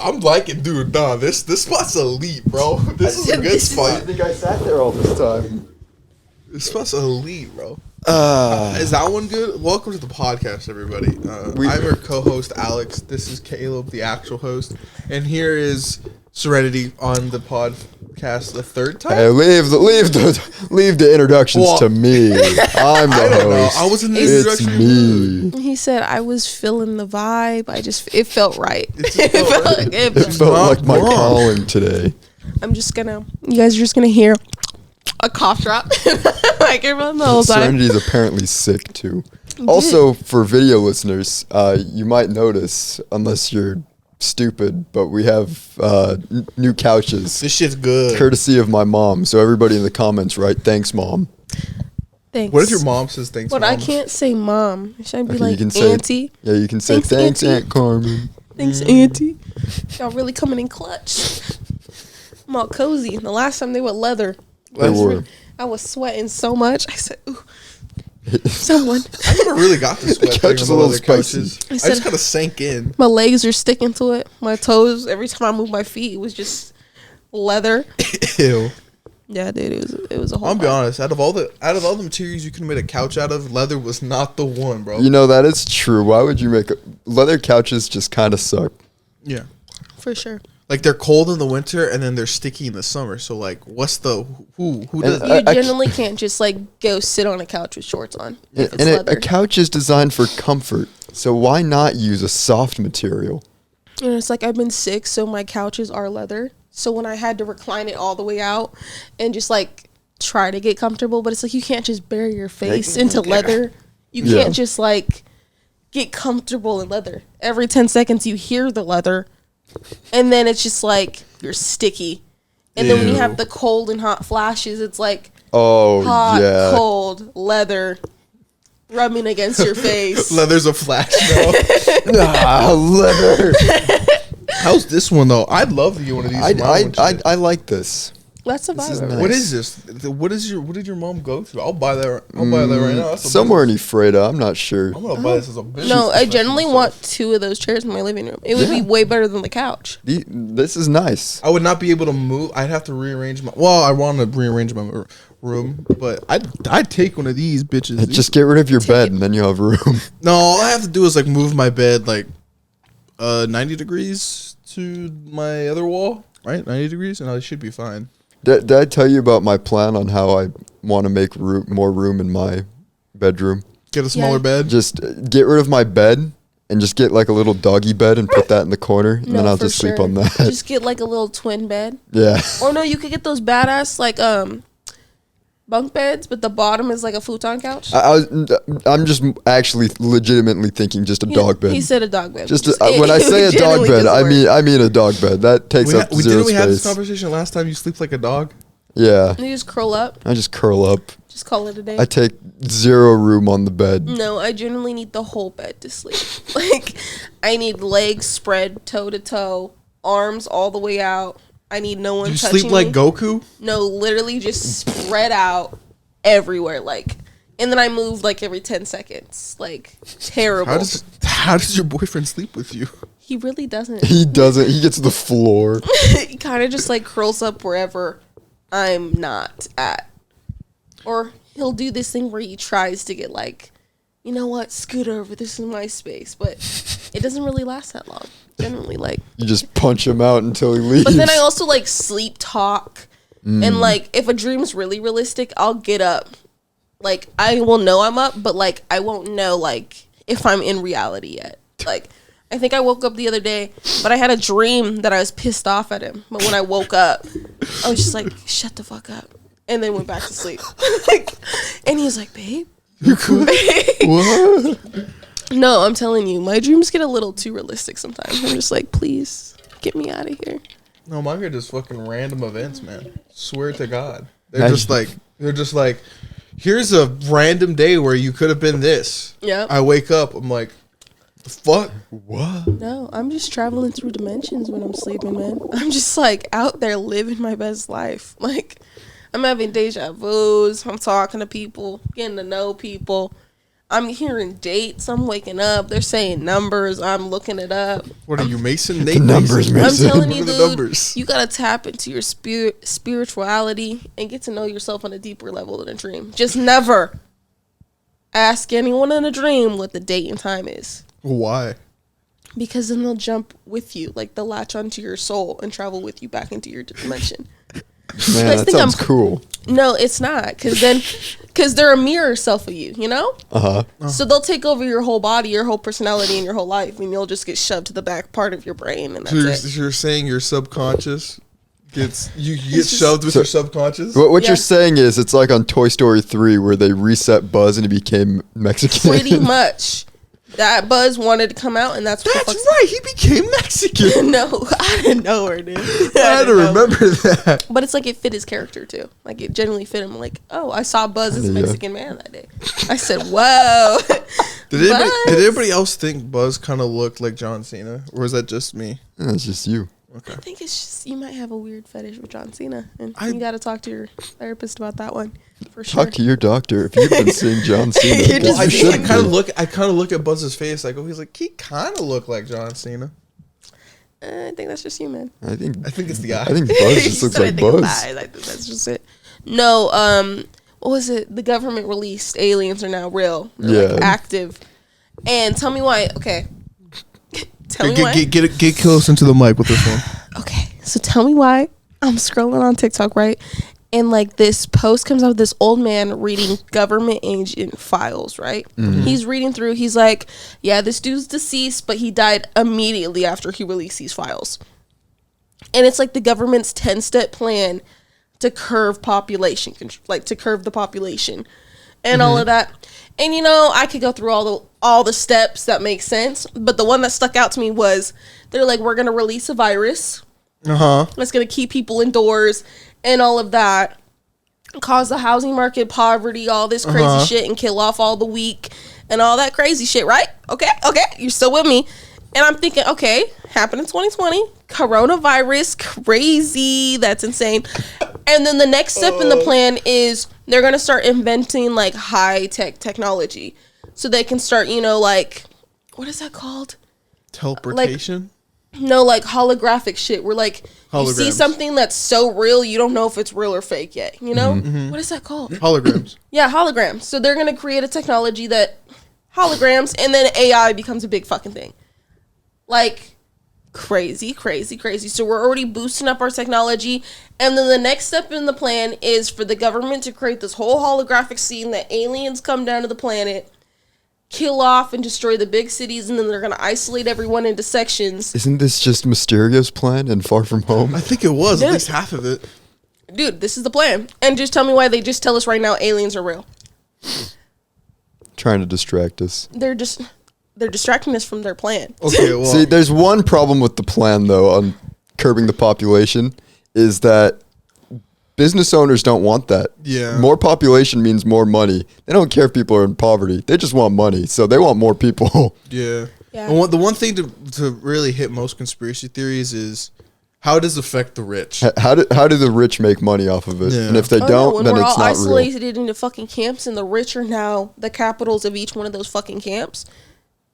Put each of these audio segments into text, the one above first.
I'm liking, dude. Nah, this spot's elite, bro. This is a good spot. I think I sat there all this time. This spot's elite, bro. Is that one good? Welcome to the podcast, everybody. I'm your co-host, Alex. This is Caleb, the actual host, and here is Serenity on the podcast the third time. Hey, leave the introductions to me. I'm the host. I was in the It's introduction. me. He said I was feeling the vibe. It felt right. It felt like my calling today. You guys are just gonna hear a cough drop. Microphone the whole time. Serenity's apparently sick too. Also, for video listeners, you might notice, unless you're stupid, but we have new couches. This shit's good. Courtesy of my mom. So everybody in the comments, write, "Thanks, mom." Thanks. What if your mom says thanks, But mom? I can't say mom. Should I be Okay, like you can say, auntie? Yeah, you can say thanks, Auntie." Aunt Carmen. Thanks, auntie. Y'all really coming in clutch. I'm all cozy. The last time they were leather. They were. I was sweating so much. I said, ooh, someone. I never really got to sweat. couch is a little spicy. I just kind of sank in. My legs are sticking to it. My toes, every time I move my feet, it was just leather. Ew. Yeah, dude, it was a whole I'll be lot. honest. Out of all the materials you could have made a couch out of, leather was not the one, bro. You know, that is true. Why would you make leather couches? Just kind of suck. Yeah. For sure. Like, they're cold in the winter and then they're sticky in the summer. So, like, what's the who does You that? generally can't just like go sit on a couch with shorts on. If it's And leather. a couch is designed for comfort. So why not use a soft material? And it's like I've been sick, so my couches are leather. So when I had to recline it all the way out and just like try to get comfortable, but it's like you can't just bury your face into leather. You Yeah. can't just like get comfortable in leather. Every 10 seconds you hear the leather, and then it's just like you're sticky. And then when you Ew. have the cold and hot flashes, it's like Oh, hot, yeah. cold, leather rubbing against your face. Leather's a flash, bro. Leather. How's this one, though? I'd love to get one of these. I like this. That's a This is vibe. nice. What is this? What did your mom go to? I'll buy that. I'll buy that right now. That's a Somewhere in business. Ephrata. I'm not sure. I'm gonna buy this as a business. No, I professional generally myself. want 2 of those chairs in my living room. It would be way better than the couch. This is nice. I would not be able to move. I'd have to rearrange my. Well, I want to rearrange my room, but I'd take one of these bitches. Just get rid of your bed and then you'll have room. No, all I have to do is like move my bed like 90 degrees to my other wall, right? 90 degrees, and I should be fine. Did I tell you about my plan on how I want to make more room in my bedroom? Get a smaller Yeah. bed. Just get rid of my bed and just get like a little doggy bed and put that in the corner, and then I'll for just sleep sure. on that. Just get like a little twin bed. Yeah. Or no, you could get those badass like bunk beds, but the bottom is like a futon couch. I'm just actually legitimately thinking just a dog bed. He said a dog bed. Just which when I is- say a dog generally bed, doesn't I work. mean a dog bed. That takes up zero Didn't we have this space. conversation last time? You sleep like a dog. Yeah. You just curl up. I just curl up. Just call it a day. I take zero room on the bed. No, I generally need the whole bed to sleep. Like, I need legs spread toe to toe, arms all the way out. I need no one You touching sleep like me. Goku. No, literally just spread out everywhere. Like, and then I move like every 10 seconds. Like, terrible. How does your boyfriend sleep with you? He really doesn't. He doesn't. He gets to the floor. He kind of just like curls up wherever I'm not at. Or he'll do this thing where he tries to get like, you know what, scoot over, this is my space. But it doesn't really last that long. Generally, like. You just punch him out until he leaves. But then I also like sleep talk. And like, if a dream's really realistic, I'll get up. Like, I will know I'm up, but like, I won't know like if I'm in reality yet. Like, I think I woke up the other day, but I had a dream that I was pissed off at him. But when I woke up, I was just like, shut the fuck up. And then went back to sleep. And he was like, babe. What? No, I'm telling you, my dreams get a little too realistic sometimes. I'm just like, please, get me out of here. No, mine are just fucking random events, man. Swear to God. Nice. They're just like, here's a random day where you could have been this. Yeah. I wake up, I'm like, the fuck? What? No, I'm just traveling through dimensions when I'm sleeping, man. I'm just like out there living my best life. Like, I'm having deja vus. I'm talking to people, getting to know people. I'm hearing dates. I'm waking up. They're saying numbers. I'm looking it up. What are you, Mason? The numbers, Mason. I'm telling you, What are the dude, numbers? you gotta tap into your spirituality and get to know yourself on a deeper level than a dream. Just never ask anyone in a dream what the date and time is. Why? Because then they'll jump with you. Like, they'll latch onto your soul and travel with you back into your dimension. Man, that sounds cool. No, it's not. Because they're a mirror self of you, you know? Uh-huh. So they'll take over your whole body, your whole personality, and your whole life, and you'll just get shoved to the back part of your brain, and that's it. You're saying your subconscious gets you get shoved with your subconscious? What you're saying is it's like on Toy Story 3 where they reset Buzz and he became Mexican. Pretty much. That Buzz wanted to come out, and that's what That's right. He became Mexican. No, I didn't know her, dude. I had to remember that. But it's like it fit his character, too. Like, it genuinely fit him. Like, oh, I saw Buzz as a Mexican man that day. I said, whoa. Did anybody else think Buzz kind of looked like John Cena? Or was that just me? Yeah, it's just you. Okay. I think it's just you might have a weird fetish with John Cena, and you got to talk to your therapist about that one for sure. Talk to your doctor if you've been seeing John Cena. You're I just- kind of look at Buzz's face. I go, he's like, he kind of looked like John Cena. I think that's just you, man. I think it's the eye. I think Buzz just looks like Buzz. I think that's just it. No, what was it? The government released aliens are now real. They're like active. And tell me why. Okay. Tell me why. Get close into the mic with this one. Okay, so tell me why I'm scrolling on TikTok, right? And like this post comes out of this old man reading government agent files, right? Mm-hmm. He's reading through. He's like, yeah, this dude's deceased, but he died immediately after he released these files. And it's like the government's 10-step plan to curb population, like to curb the population and all of that. And, you know, I could go through all the steps that make sense. But the one that stuck out to me was they're like, we're going to release a virus. That's going to keep people indoors and all of that. Cause the housing market, poverty, all this crazy shit, and kill off all the weak and all that crazy shit, right? Okay. You're still with me. And I'm thinking, okay, happened in 2020. Coronavirus, crazy. That's insane. And then the next step in the plan is they're going to start inventing, like, high-tech technology. So they can start, you know, like, what is that called? Teleportation? No, like, holographic shit. Where, like, you see Holograms. something that's so real, you don't know if it's real or fake yet, you know? What is that called? Holograms. Yeah, holograms. So they're going to create a technology that holograms, and then AI becomes a big fucking thing. Like, crazy. So we're already boosting up our technology. And then the next step in the plan is for the government to create this whole holographic scene that aliens come down to the planet, kill off and destroy the big cities, and then they're going to isolate everyone into sections. Isn't this just Mysterio's plan and Far From Home? I think it was, at least half of it. Dude, this is the plan. And just tell me why they just tell us right now aliens are real. Trying to distract us. They're distracting us from their plan. Okay, well. See, there's one problem with the plan, though, on curbing the population, is that business owners don't want that. Yeah. More population means more money. They don't care if people are in poverty. They just want money, so they want more people. Yeah. Yeah. And the one thing to really hit most conspiracy theories is how does it affect the rich? How do the rich make money off of it? Yeah. And if they don't, when then we're it's all not isolated into fucking camps, and the rich are now the capitals of each one of those fucking camps,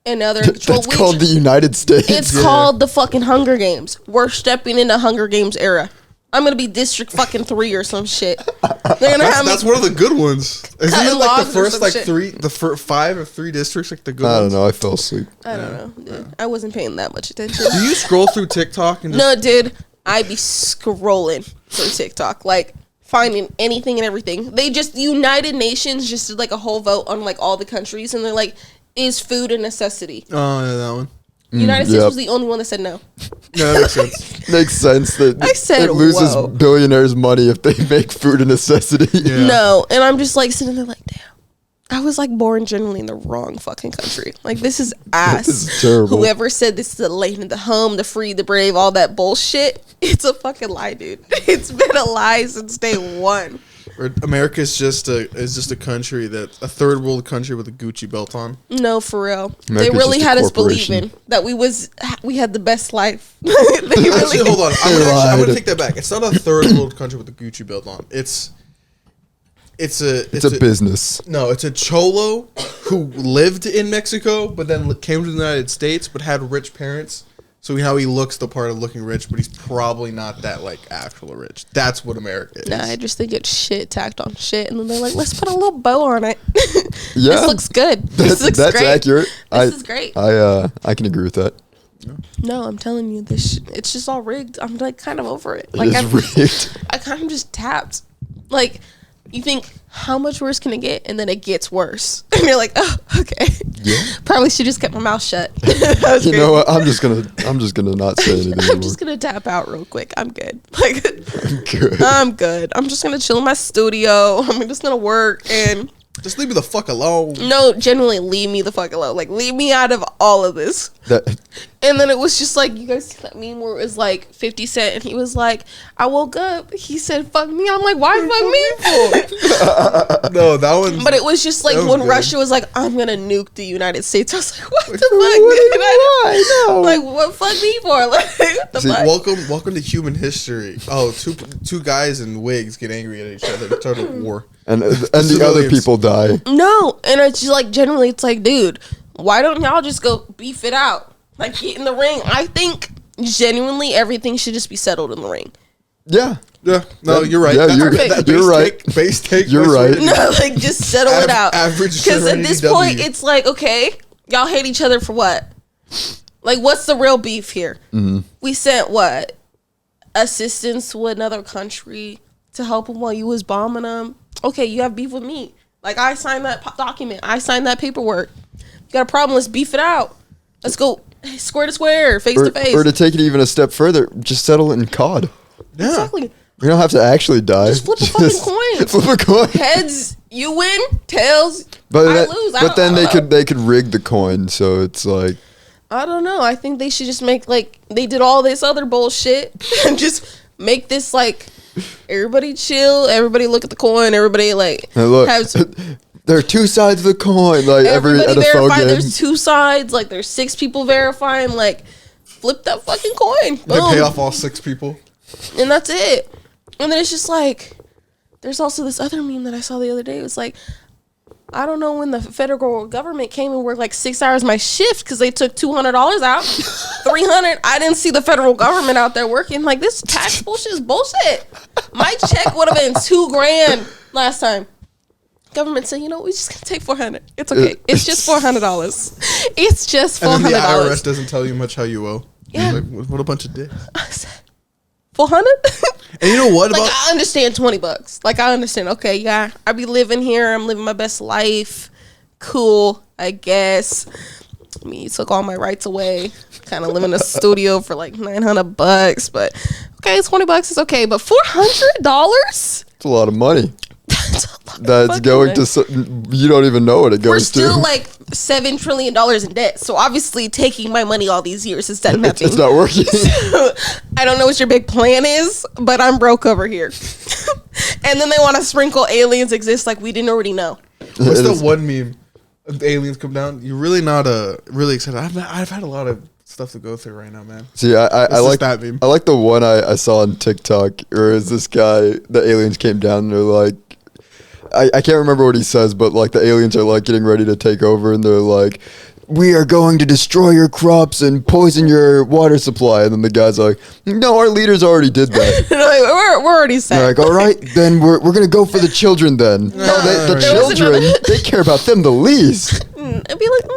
and now they're in real. control. That's called the United States. It's called the fucking Hunger Games. We're stepping into Hunger Games era. I'm gonna be District fucking 3 or some shit. They're gonna have That's me. one of the good ones. Isn't Cutting it like logs the or first some like shit. 3, the 5 or 3 districts like the good I ones? don't know. I fell asleep. I don't know. Dude. I wasn't paying that much attention. Do you scroll through TikTok and just No, dude. I be scrolling through TikTok, like finding anything and everything. They just United Nations just did like a whole vote on like all the countries, and they're like, is food a necessity? Oh, yeah, that one. United States yep. was the only one that said no. No, that makes sense. Makes sense that I said, it loses whoa. billionaires money if they make food a necessity. Yeah. No, and I'm just like sitting there like, damn. I was like born generally in the wrong fucking country. Like, this is ass. This is terrible. Whoever said this is the land, the home, the free, the brave, all that bullshit, it's a fucking lie, dude. It's been a lie since day one. Or America is just a country that a third world country with a Gucci belt on. No, for real. They America's really just a had us corporation. believing that we had the best life. They Actually, really, hold on. I'm gonna lied. take that back. It's not a third world country with a Gucci belt on. It's It's a business. No, it's a cholo who lived in Mexico, but then came to the United States, but had rich parents. So how he looks the part of looking rich, but he's probably not that like actual rich. That's what America is. Nah, I just think it's shit tacked on shit, and then they're like, let's put a little bow on it. Yeah, this looks good. This looks that's great. accurate. This is great. I can agree with that. No, I'm telling you, it's just all rigged. I'm like kind of over it. Like I'm rigged. I kind of just tapped. Like, you think, how much worse can it get? And then it gets worse. And you're like, oh, okay. Yeah. Probably should just kept my mouth shut. You know what? I'm just gonna not say anything anymore. I'm just gonna tap out real quick. I'm good. Like, I'm good. I'm good. I'm just gonna chill in my studio. I'm just gonna work and just leave me the fuck alone. No, genuinely leave me the fuck alone. Like, leave me out of all of this. And then it was just like, you guys see that meme where it was like 50 Cent and he was like, I woke up, he said fuck me. I'm like, why fuck me for? No, that one. But it was just like when good. Russia was like, I'm gonna nuke the United States. I was like, what the fuck, dude? Why? No. Like, what fuck me for? Like, what the See, fuck? welcome to human history. Oh, two guys in wigs get angry at each other to start a war. And the other people die. No, and it's just like, generally, it's like, dude, why don't y'all just go beef it out? Like, get in the ring. I think genuinely everything should just be settled in the ring. Yeah. Yeah. No, you're right. Yeah, You're right. Base take. You're right. No, like, just settle it out. Average. Because at this point, it's like, okay, y'all hate each other for what? Like, what's the real beef here? Mm-hmm. We sent what? Assistance to another country to help them while you was bombing them. Okay, you have beef with me. Like, I signed that document. I signed that paperwork. You got a problem? Let's beef it out. Let's go square to square, face to face. Or to take it even a step further, just settle it in COD. Yeah. Exactly. We don't have to actually die. Just flip a fucking coin. Flip a coin. Heads, you win. Tails, But I lose. But then they could rig the coin, so it's like, I don't know. I think they should just make, like, they did all this other bullshit and just make this, like, everybody chill, everybody look at the coin, everybody, like, hey, look, have there are two sides of the coin. Like, everybody at a phone verify game. there's two sides, like, there's 6 people verifying, like, flip that fucking coin. Boom. They pay off all 6 people. And that's it. And then it's just like, there's also this other meme that I saw the other day. It was like, I don't know when the federal government came and worked like 6 hours my shift because they took $200 out, $300. I didn't see the federal government out there working. Like, this tax bullshit is bullshit. My check would have been $2,000 last time. Government said, you know, we just gonna take $400. It's okay. It's just $400. It's just $400. And then the IRS doesn't tell you much how you owe. Yeah. Like, what a bunch of dicks. I said, 400. And you know what Like, about? I understand $20. Like, I understand. Okay, yeah, I be living here. I'm living my best life. Cool, I guess. I mean, you took all my rights away. Kind of live in a studio for like $900, but okay, $20 is okay. But $400? It's a lot of money. That's a lot of That's fucking going money. to. You don't even know what it We're goes still to. like $7 trillion in debt. So obviously, taking my money all these years has done nothing. It's not working. I don't know what your big plan is, but I'm broke over here. And then they want to sprinkle aliens exist like we didn't already know. What's the one meme? The aliens come down. You're really not really excited. I've had a lot of stuff to go through right now, man. See, I like that meme. I like the one I saw on TikTok, where is this guy, the aliens came down and they're like, I can't remember what he says, but like the aliens are like getting ready to take over and they're like, we are going to destroy your crops and poison your water supply. And then the guy's like, no, our leaders already did that. we're already set. They're like, all right, then we're going to go for the children then. No, the There was children, another- they care about them the least. I'd be like,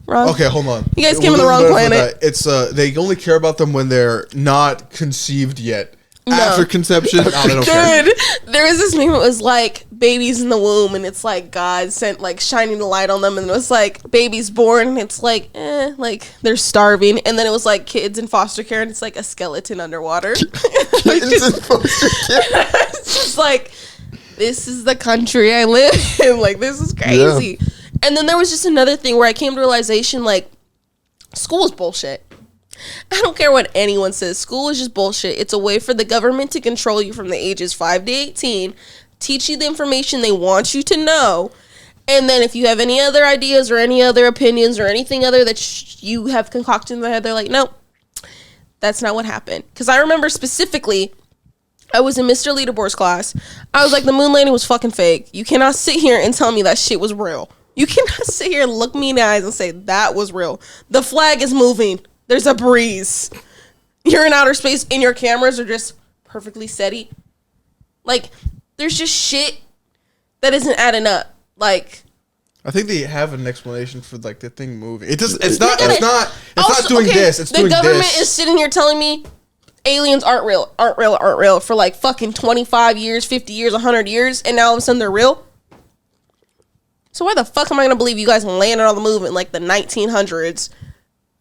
wrong. Okay, hold on. You guys came on the wrong planet. It's they only care about them when they're not conceived yet. No. After conception, they don't care. Dude, there was this meme. It was like babies in the womb, and it's like God sent like shining the light on them, and it was like babies born, and it's like like they're starving, and then it was like kids in foster care, and it's like a skeleton underwater. It's just like, this is the country I live in. Like, this is crazy. Yeah. And then there was just another thing where I came to realization, like, school is bullshit. I don't care what anyone says. School is just bullshit. It's a way for the government to control you from the ages 5 to 18, teach you the information they want you to know, and then if you have any other ideas or any other opinions or anything other that you have concocted in their head, they're like, no, that's not what happened. Because I remember specifically, I was in Mr. Leaderboard's class. I was like, the moon landing was fucking fake. You cannot sit here and tell me that shit was real. You cannot sit here and look me in the eyes and say that was real. The flag is moving. There's a breeze. You're in outer space and your cameras are just perfectly steady. Like, there's just shit that isn't adding up. Like, I think they have an explanation for like the thing moving. It's not doing this. It's doing this. The government is sitting here telling me aliens aren't real for like fucking 25 years, 50 years, 100 years, and now all of a sudden they're real. So why the fuck am I gonna believe you guys landed on the moon in like the 1900s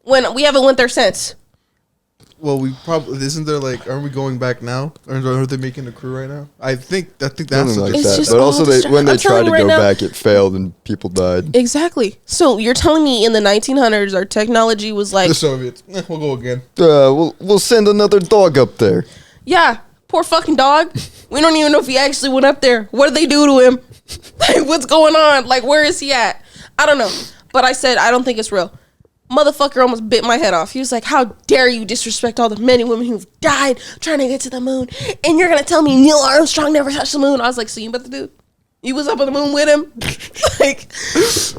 when we haven't went there since? Well, we probably aren't we going back now? Or are they making a crew right now? I think that's something like that. But also, when they tried to go back, it failed and people died. Exactly. So you're telling me in the 1900s our technology was like the Soviets? We'll go again. We'll send another dog up there. Yeah, poor fucking dog. We don't even know if he actually went up there. What did they do to him? Like, what's going on? Like, where is he at? I don't know. But I said I don't think it's real. Motherfucker almost bit my head off. He was like, how dare you disrespect all the men and women who've died trying to get to the moon, and you're gonna tell me Neil Armstrong never touched the moon? I was like, so you about to do? You was up on the moon with him? Like,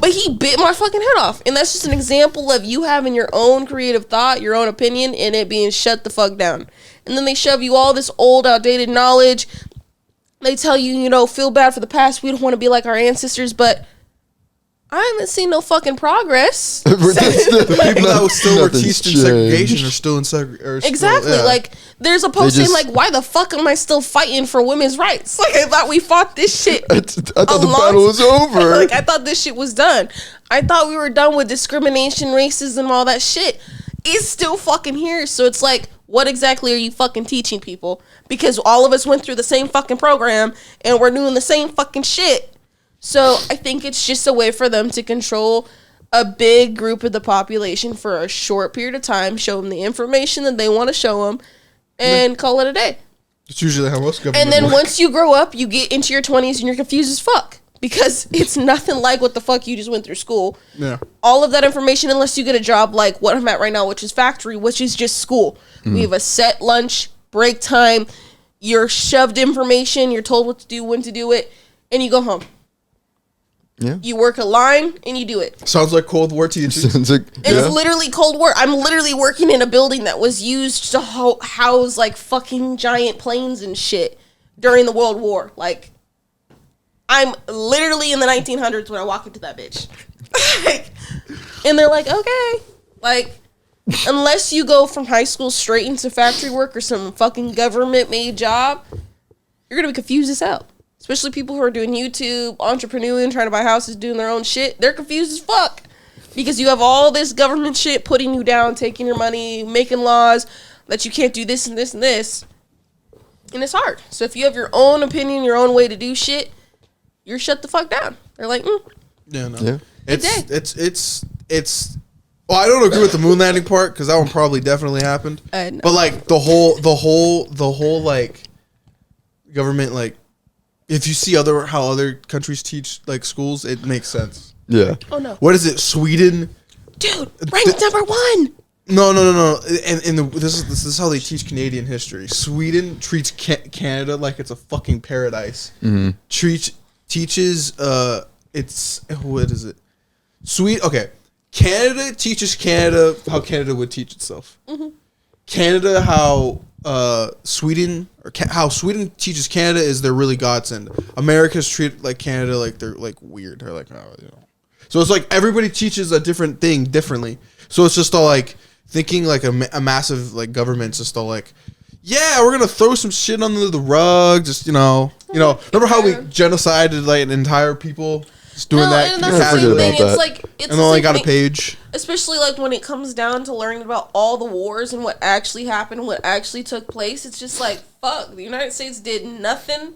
but he bit my fucking head off. And that's just an example of you having your own creative thought, your own opinion, and it being shut the fuck down. And then they shove you all this old, outdated knowledge. They tell you, feel bad for the past. We don't want to be like our ancestors, but I haven't seen no fucking progress. The people that still were teaching segregation are still in segregation. Exactly. Yeah. Like, there's a post saying, like, why the fuck am I still fighting for women's rights? Like, I thought we fought this shit. I thought the battle was over. Like, I thought this shit was done. I thought we were done with discrimination, racism, all that shit. It's still fucking here. So it's like, what exactly are you fucking teaching people? Because all of us went through the same fucking program and we're doing the same fucking shit. So I think it's just a way for them to control a big group of the population for a short period of time, show them the information that they want to show them, and call it a day. It's usually how most government And then once you grow up, you get into your 20s and you're confused as fuck. Because it's nothing like what the fuck you just went through school. Yeah. All of that information, unless you get a job like what I'm at right now, which is factory, which is just school. We have a set lunch, break time, you're shoved information, you're told what to do, when to do it, and you go home. Yeah. You work a line and you do it. Sounds like Cold War teaching. It's literally Cold War. I'm literally working in a building that was used to house like fucking giant planes and shit during the World War. Like, I'm literally in the 1900s when I walk into that bitch. And they're like, okay. Like, unless you go from high school straight into factory work or some fucking government-made job, you're going to be confused as hell. Especially people who are doing YouTube, entrepreneuring, trying to buy houses, doing their own shit. They're confused as fuck. Because you have all this government shit putting you down, taking your money, making laws that you can't do this and this and this. And it's hard. So if you have your own opinion, your own way to do shit, you're shut the fuck down. They're like, Yeah, no. Yeah. It's well, I don't agree with the moon landing part because that one probably definitely happened. But like the whole like government, like if you see how other countries teach like schools, it makes sense. Yeah. Oh no. What is it? Sweden? Dude, ranked number 1. No. And this is how they teach Canadian history. Sweden treats Canada like it's a fucking paradise. Mm-hmm. Teaches it's what is it? Okay. Canada teaches Canada how Canada would teach itself. Mm-hmm. Canada how Sweden teaches Canada is they're really godsend. America's treated like Canada like they're like weird. They're like, oh, you know. So it's like everybody teaches a different thing differently. So it's just all like thinking like a massive like government's just all like, yeah, we're gonna throw some shit under the rug. Just you know. Remember how we genocided like an entire people? Just doing that. And that's the same thing. It's like it's and only got a page. Especially like when it comes down to learning about all the wars and what actually happened, what actually took place. It's just like fuck. The United States did nothing,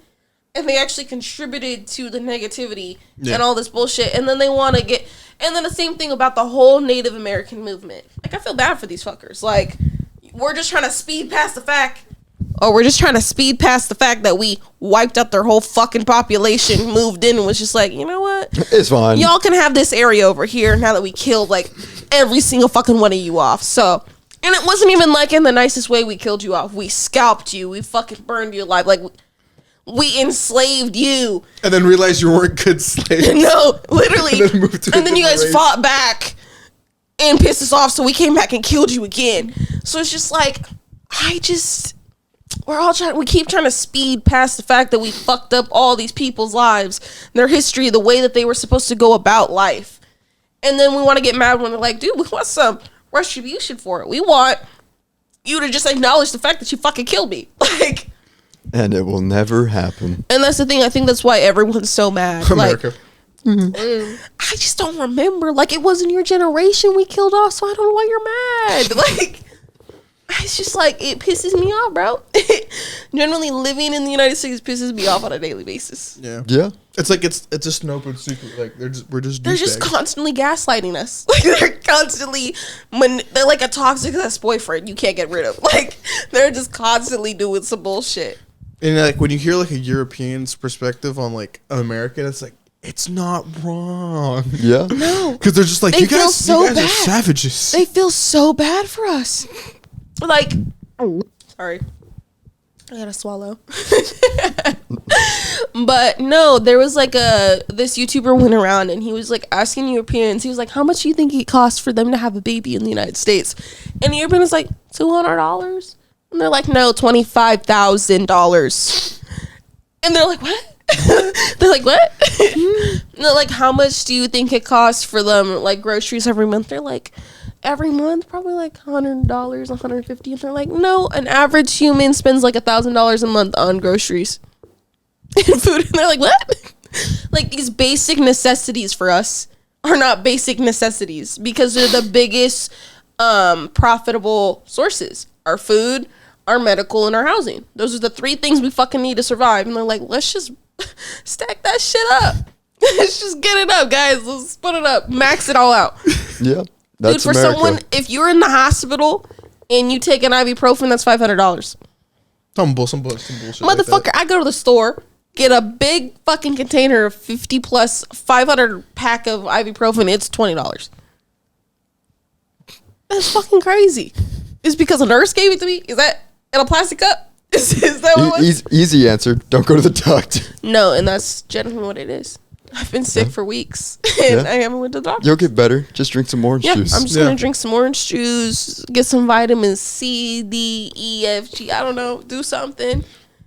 and they actually contributed to the negativity and all this bullshit. And then they want to get. And then the same thing about the whole Native American movement. Like I feel bad for these fuckers. Like we're just trying to speed past the fact. Or we're just trying to speed past the fact that we wiped out their whole fucking population, moved in, and was just like, you know what? It's fine. Y'all can have this area over here now that we killed, like, every single fucking one of you off. So, And it wasn't even like in the nicest way we killed you off. We scalped you. We fucking burned you alive. Like, we enslaved you. And then realized you weren't good slaves. No, literally. And then you guys fought back and pissed us off, so we came back and killed you again. So it's just like, we keep trying to speed past the fact that we fucked up all these people's lives, their history, the way that they were supposed to go about life. And then we want to get mad when they're like, dude, we want some retribution for it. We want you to just acknowledge the fact that you fucking killed me. Like, and it will never happen. and that's the thing. I think that's why everyone's so mad. America. Like, I just don't remember. Like, it wasn't your generation we killed off, so I don't know why you're mad. Like, it's just like, it pisses me off, bro. Generally, living in the United States pisses me off on a daily basis. Yeah. Yeah. It's like it's just an open secret. Like we're just Constantly gaslighting us. Like, they're constantly they're like a toxic ex-boyfriend you can't get rid of. Like, they're just constantly doing some bullshit. And like when you hear like a European's perspective on like America, it's like it's not wrong. Yeah. No, Because they're just like They you feel guys so are bad. savages. they feel so bad for us. Like, sorry, I gotta swallow. But no, there was like this YouTuber went around and he was like asking Europeans. He was like, "How much do you think it costs for them to have a baby in the United States?" And the European was like, $200. And they're like, "No, $25,000." And they're like, "What?" They're like, "What?" And they're like, "How much do you think it costs for them like groceries every month?" They're like, "Every month, probably like $100, $150." And they're like, "No, an average human spends like $1,000 a month on groceries and food." And they're like, "What?" Like, these basic necessities for us are not basic necessities because they're the biggest profitable sources. Our food, our medical, and our housing. Those are the three things we fucking need to survive. And they're like, let's just stack that shit up. Let's just get it up, guys. Let's put it up. Max it all out. Yeah. That's Dude, for America. someone, if you're in the hospital and you take an ibuprofen, that's $500. Some bullshit. Motherfucker, like that. I go to the store, get a big fucking container of 50 plus 500 pack of ibuprofen. It's $20. That's fucking crazy. It's because a nurse gave it to me? Is that in a plastic cup? Is that what it was? Easy answer. Don't go to the doctor. No, and that's generally what it is. I've been sick for weeks, and I haven't went to the doctor. You'll get better. Just drink some orange juice. I'm just gonna drink some orange juice, get some vitamins C, D, E, F, G. I don't know, do something.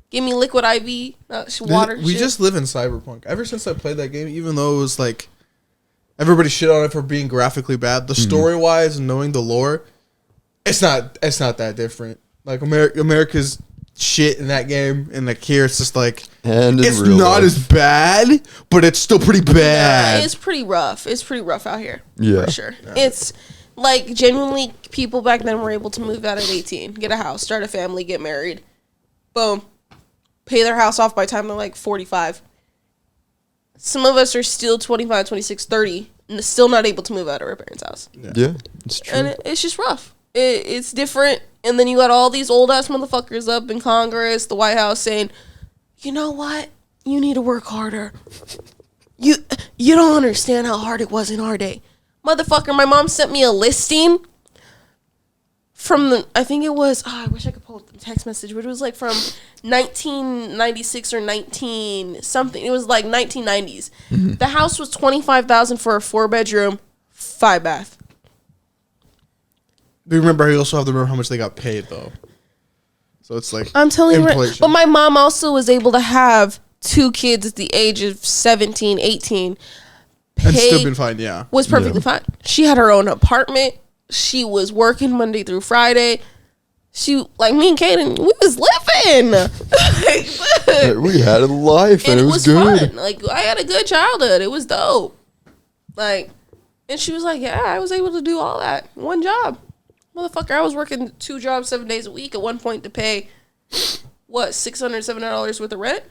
Give me liquid IV, water. We just live in cyberpunk. Ever since I played that game, even though it was like everybody shit on it for being graphically bad, the story wise and knowing the lore, it's not that different. Like America's shit in that game, and like here it's just like it's not as bad, but it's still pretty bad. Yeah, it's pretty rough. It's pretty rough out here. Yeah. For sure. Yeah. It's like genuinely people back then were able to move out at 18, get a house, start a family, get married. Boom. Pay their house off by the time they're like 45. Some of us are still 25, 26, 30, and still not able to move out of our parents' house. Yeah, it's true. And it's just rough. It's different. And then you got all these old ass motherfuckers up in Congress, the White House, saying, "You know what? You need to work harder. You don't understand how hard it was in our day." Motherfucker, my mom sent me a listing from I think it was, I wish I could pull up the text message, but it was like from 1996 or 19 something. It was like 1990s. Mm-hmm. The house was $25,000 for a 4-bedroom, 5-bath. Do you remember? You also have to remember how much they got paid, though. So it's like I'm telling you, inflation. but my mom also was able to have 2 kids at the age of 17, 18. And still been fine, yeah. Was perfectly fine. She had her own apartment. She was working Monday through Friday. She, like me and Kaden, we was living. We had a life, and it was good. Fun. Like, I had a good childhood. It was dope. Like, and she was like, yeah, I was able to do all that. One job. Motherfucker, I was working 2 jobs 7 days a week at one point to pay, what, $600, $700 worth of rent?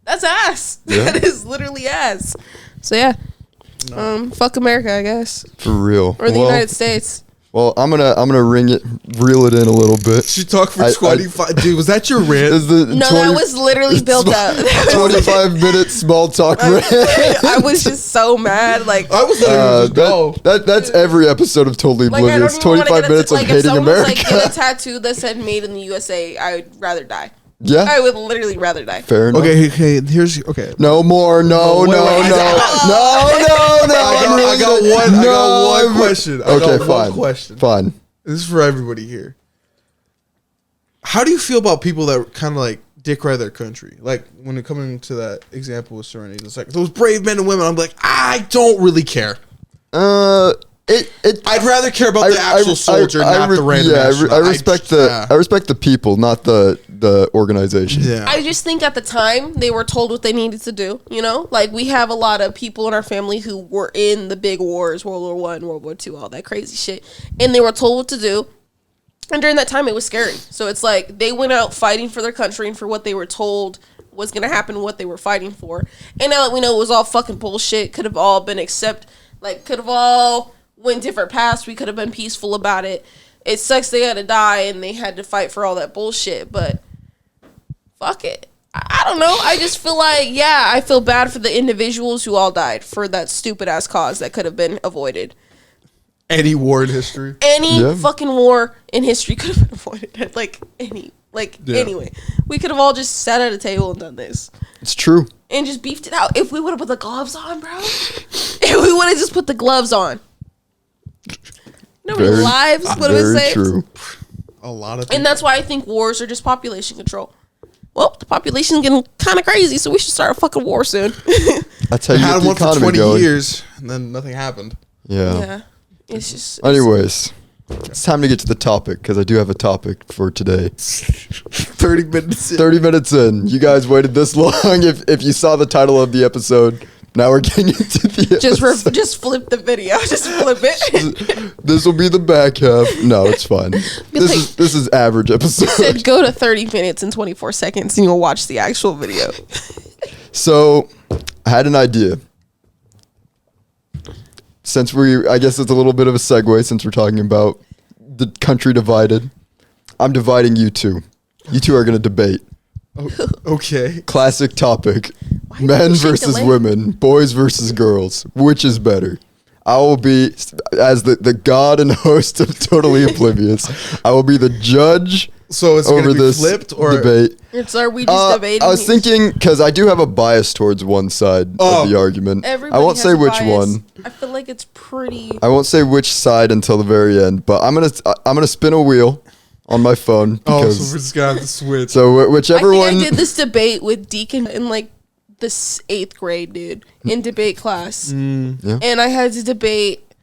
That's ass. Yeah. That is literally ass. So, yeah. No. Fuck America, I guess. For real. Or the United States. Well, I'm gonna reel it in a little bit. She talked for 25. Dude, was that your rant? That was literally built up. 25-minute small talk rant. I was just so mad. Like I was literally that's every episode of Totally Oblivious. 25 minutes of hating America. If someone get a tattoo that said "Made in the USA," I would rather die. Yeah, I would literally rather die. Fair enough. Okay. Here's No more. No. I got one question. Fine. This is for everybody here. How do you feel about people that kind of like dick ride their country? Like when it coming to that example with Serenity, it's like those brave men and women. I'm like, I don't really care. I'd rather care about the actual soldier, not the random astronaut. I respect the people, not the organization. Yeah. I just think at the time they were told what they needed to do. You know, like we have a lot of people in our family who were in the big wars, World War I, World War II, all that crazy shit, and they were told what to do. And during that time, it was scary. So it's like they went out fighting for their country and for what they were told was going to happen, what they were fighting for. And now that we know it was all fucking bullshit, could have all been could have all went different paths. We could have been peaceful about it. It sucks they had to die and they had to fight for all that bullshit, but fuck it. I don't know. I just feel like, I feel bad for the individuals who all died for that stupid ass cause that could have been avoided. Any war in history. Any fucking war in history could have been avoided. Anyway, we could have all just sat at a table and done this. It's true. And just beefed it out. If we would have put the gloves on, bro. If we would have just put the gloves on. You know how many lives would have been saved? True. A lot of people. And that's why I think wars are just population control. Well, the population's getting kind of crazy, so we should start a fucking war soon. That's how you get the economy for 20 going. years, and then nothing happened. Yeah. It's just... Anyways, it's time to get to the topic, because I do have a topic for today. 30 minutes in. 30 minutes in. You guys waited this long. If you saw the title of the episode, now we're getting into the episode. Just flip the video. Just flip it. This will be the back half. No, it's fine. This is average episode. Said go to 30 minutes and 24 seconds and you'll watch the actual video. So, I had an idea. Since I guess it's a little bit of a segue since we're talking about the country divided. I'm dividing you two. You two are going to debate. Okay. Classic topic. Men versus women. Boys versus girls. Which is better? I will be, as the god and host of Totally Oblivious, I will be the judge. So it's over this flipped or debate. Are we just debating? I was thinking, because I do have a bias towards one side of the argument. Everybody I won't say which bias. one. I feel like it's pretty. I won't say which side until the very end, but I'm gonna spin a wheel on my phone. Because, so we're just gonna have to switch. So whichever one. I did this debate with Deacon in like the 8th grade, dude, in debate class, and I had to debate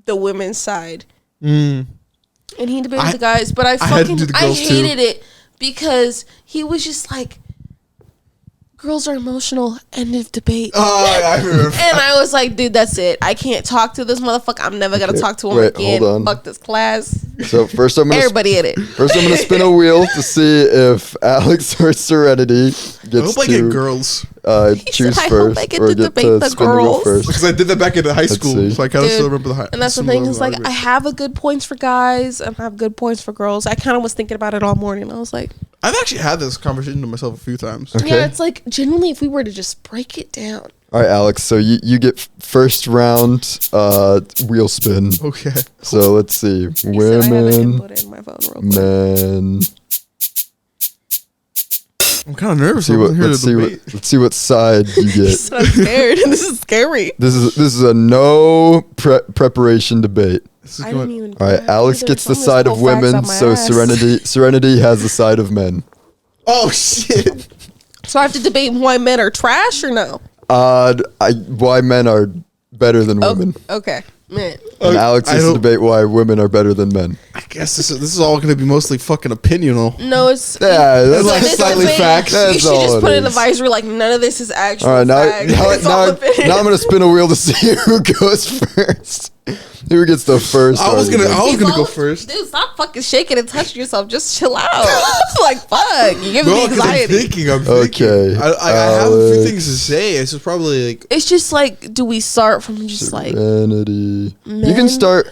the women's side. And he debated the guys, but I hated it because he was just like, girls are emotional, end of debate. I remember. And I was like, dude, that's it. I can't talk to this motherfucker. I'm never going to talk to him again. Hold on. Fuck this class. So first I'm going everybody in it. First I'm going to spin a wheel to see if Alex or Serenity gets I hope I get girls. Choose I first. hope I get or to get debate to the spin the wheel girls. first. Because I did that back in high school, so I kind of still remember the high. And that's the thing is like, I have a good points for guys and I have good points for girls. I kind of was thinking about it all morning. I was like, I've actually had this conversation to myself a few times. Okay. yeah, it's like genuinely if we were to just break it down. All right, Alex. So you get first round wheel spin. Okay. So let's see. Women, men. I'm kind of nervous. Let's see what side you get. I'm scared. This is scary. This is a no preparation debate. I didn't even. All right, Alex gets the side of women, so Serenity has the side of men. Oh shit! So I have to debate why men are trash or no? Why men are better than women. Okay, man. And Alex has to debate why women are better than men. I guess this is all going to be mostly fucking opinional. No, it's that's like slightly facts. You should just put in the advisory like none of this is actual. All right, facts. now I'm going to spin a wheel to see who goes first. Who gets the first? I was gonna People- go first. Dude, stop fucking shaking and touching yourself. Just chill out. Like, fuck. You give me No, because anxiety. I'm thinking. Okay, I have a few Alex. things to say. It's just probably like It's just like, do we start from just like Serenity. You men? can start.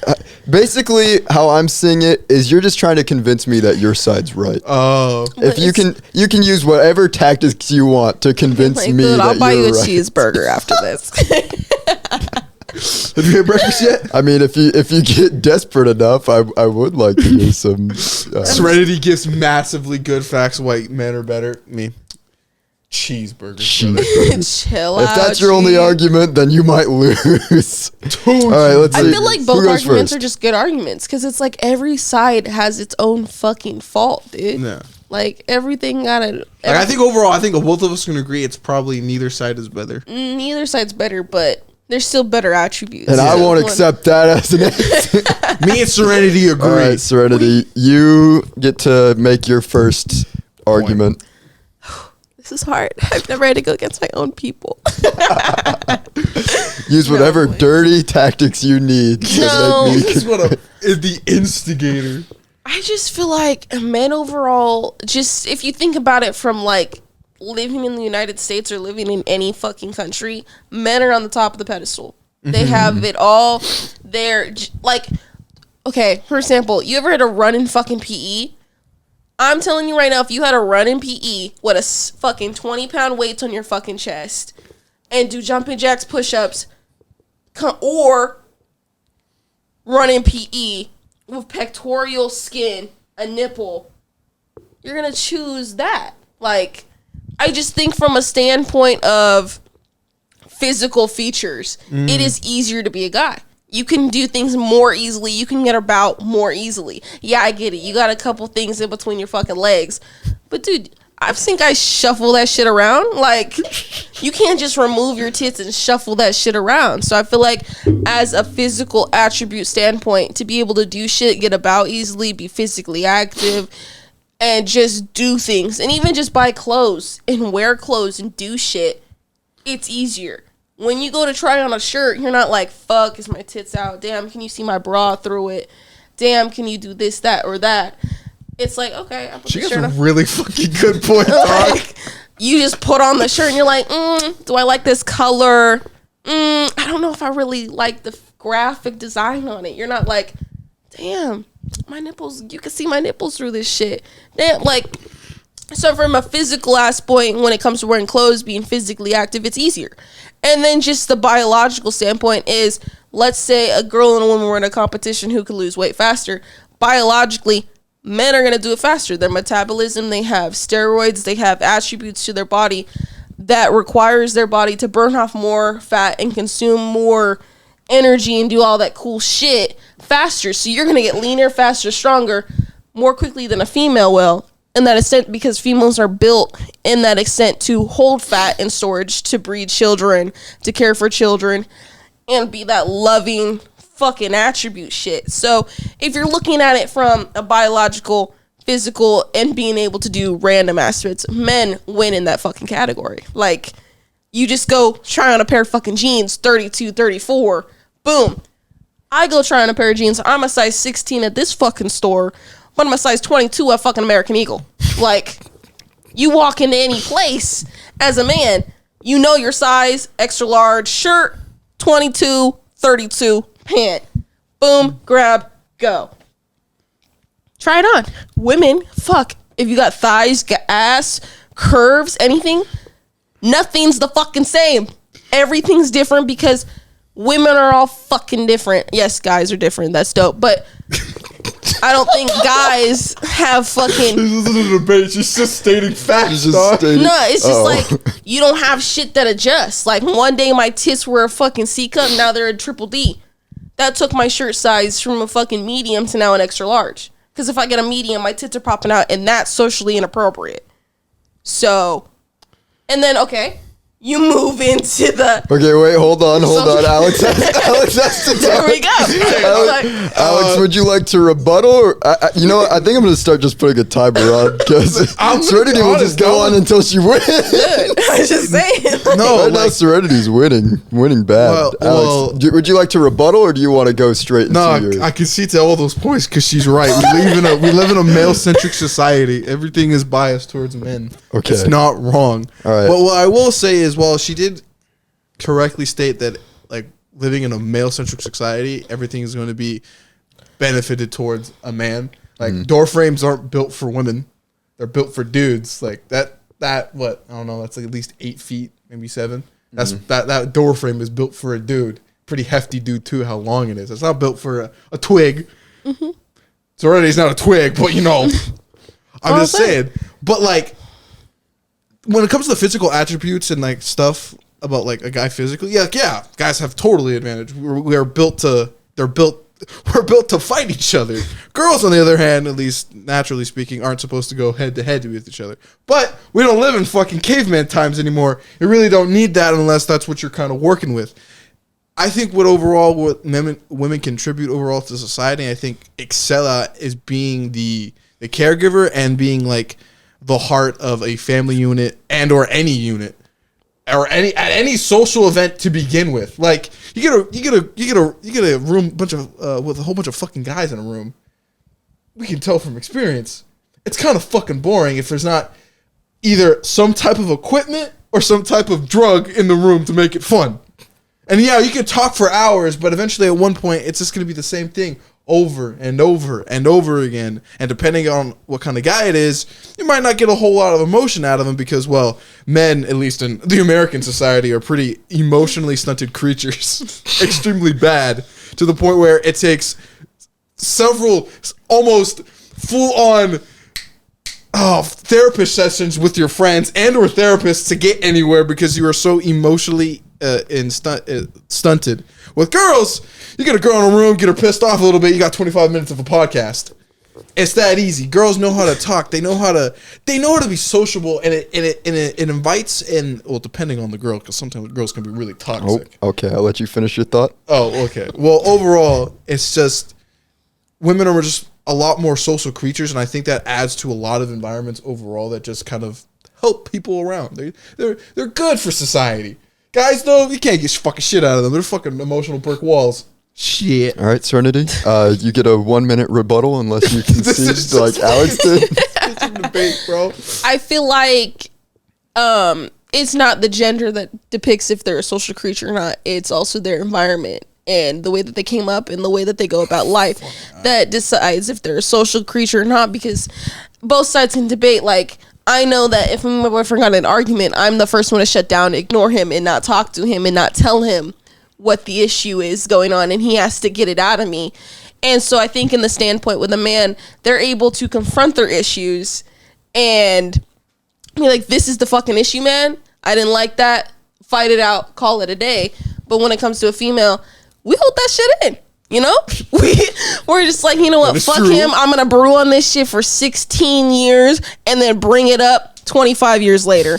Basically, how I'm seeing it is you're just trying to convince me that your side's right. oh. If you can use whatever tactics you want to convince like, me dude, that I'll buy you're you a right. cheeseburger after this. Have you had breakfast yet? I mean, if you get desperate enough, I would like to hear some. Serenity gives massively good facts. White men are better. Me. Cheeseburgers. brother. Chill If out. that's your only G. argument, then you might lose. All right, let's I see. feel like Who both goes arguments first? are just good arguments because it's like every side has its own fucking fault, dude. No. Like everything gotta. Like, I think overall, both of us can agree it's probably neither side is better. Neither side's better, but there's still better attributes. And I won't One- accept that as an answer. Me and Serenity agree. All right, Serenity, you get to make your first argument. This is hard. I've never had to go against my own people. Use whatever dirty tactics you need to No. make me. This is what is the instigator. I just feel like men overall, just if you think about it from like living in the United States or living in any fucking country, men are on the top of the pedestal. They have it all. Like, okay, for example, you ever had to run in fucking PE? I'm telling you right now, if you had to run in PE with a fucking 20-pound weights on your fucking chest and do jumping jacks, push-ups, or run in PE with pectoral skin, a nipple, you're gonna choose that. Like, I just think from a standpoint of physical features, it is easier to be a guy. You can do things more easily. You can get about more easily. Yeah, I get it. You got a couple things in between your fucking legs. But, dude, I've seen guys shuffle that shit around. Like, you can't just remove your tits and shuffle that shit around. So I feel like as a physical attribute standpoint, to be able to do shit, get about easily, be physically active, and just do things. And even just buy clothes and wear clothes and do shit, it's easier. When you go to try on a shirt, you're not like, fuck, is my tits out? Damn, can you see my bra through it? Damn, can you do this, that, or that? It's like, okay, I put She the has shirt a on. really fucking good point, dog. Like, you just put on the shirt and you're like, do I like this color? I don't know if I really like the graphic design on it. You're not like, damn, my nipples, you can see my nipples through this shit. Damn, like, so from a physical aspect, when it comes to wearing clothes, being physically active, it's easier. And then just the biological standpoint is, let's say a girl and a woman were in a competition who could lose weight faster. Biologically, men are going to do it faster. Their metabolism, they have steroids, they have attributes to their body that requires their body to burn off more fat and consume more energy and do all that cool shit faster. So you're going to get leaner, faster, stronger more quickly than a female will. In that extent, because females are built in that extent to hold fat in storage, to breed children, to care for children, and be that loving fucking attribute shit. So if you're looking at it from a biological, physical, and being able to do random aspects, men win in that fucking category. Like, you just go try on a pair of fucking jeans, 32, 34, boom. I go try on a pair of jeans. I'm a size 16 at this fucking store, but I'm a size 22 at fucking American Eagle. Like, you walk into any place as a man, you know your size, extra large shirt, 22, 32 pant. Boom, grab, go. Try it on. Women, fuck. If you got thighs, got ass, curves, anything, nothing's the fucking same. Everything's different because women are all fucking different. Yes, guys are different. That's dope. But I don't think guys have fucking... This isn't a debate. She's just stating facts, dog. No, it's just like, you don't have shit that adjusts. Like, one day my tits were a fucking C cup, now they're a triple D. That took my shirt size from a fucking medium to now an extra large. Because if I get a medium, my tits are popping out, and that's socially inappropriate. So, and then, okay, you move into the. Okay, wait, hold on. Alex has to There talk. we go. Alex, would you like to rebuttal? Or, you know what? I think I'm going to start just putting a timer on because Serenity will just go on until she wins. Good. I was just saying. No, Right now Serenity's winning bad. Alex, would you like to rebuttal or do you want to go straight into your... I can see to all those points because she's right. We live in a male-centric society. Everything is biased towards men. Okay. It's not wrong. All right. But what I will say is, well, she did correctly state that, like, living in a male-centric society, everything is going to be benefited towards a man. Like, door frames aren't built for women. They're built for dudes. Like, that what? I don't know. That's like at least 8 feet, maybe 7. That's that door frame is built for a dude. Pretty hefty dude, too, how long it is. It's not built for a twig. Mm-hmm. Serenity's not a twig, but, you know, I'm just saying. But, like, when it comes to the physical attributes and, like, stuff about, like, a guy physically, yeah, guys have totally advantage. We're built to fight each other. Girls, on the other hand, at least naturally speaking, aren't supposed to go head to head with each other. But we don't live in fucking caveman times anymore. You really don't need that unless that's what you're kind of working with. I think what women contribute overall to society, I think excel at is being the caregiver and being like the heart of a family unit and or any unit or any social event to begin with. Like you get a room with a whole bunch of fucking guys in a room. We can tell from experience, it's kind of fucking boring if there's not either some type of equipment or some type of drug in the room to make it fun. And yeah, you can talk for hours, but eventually at one point, it's just going to be the same thing over and over and over again. And depending on what kind of guy it is, you might not get a whole lot of emotion out of him because, well, men, at least in the American society, are pretty emotionally stunted creatures. Extremely bad, to the point where it takes several almost full-on therapist sessions with your friends and or therapists to get anywhere because you are so emotionally stunted. With girls, you get a girl in a room, get her pissed off a little bit, you got 25 minutes of a podcast. It's that easy. Girls know how to talk. They know how to be sociable, and it invites in. Well, depending on the girl, because sometimes girls can be really toxic. Oh, okay. I'll let you finish your thought. Oh, okay. Well, overall, it's just women are just a lot more social creatures, and I think that adds to a lot of environments overall that just kind of help people around. They're good for society. Guys, though, you can't get fucking shit out of them. They're fucking emotional brick walls. Shit. All right, Serenity. You get a 1 minute rebuttal unless you concede like Alex did. It's a debate, bro. I feel like it's not the gender that depicts if they're a social creature or not. It's also their environment and the way that they came up and the way that they go about life that decides if they're a social creature or not, because both sides can debate. Like, I know that if my boyfriend got in an argument, I'm the first one to shut down, ignore him, and not talk to him and not tell him what the issue is going on, and he has to get it out of me. And so I think in the standpoint with a man, they're able to confront their issues and be like, this is the fucking issue, man. I didn't like that. Fight it out. Call it a day. But when it comes to a female, we hold that shit in. You know, we're just like, you know what, fuck him. I'm going to brew on this shit for 16 years and then bring it up 25 years later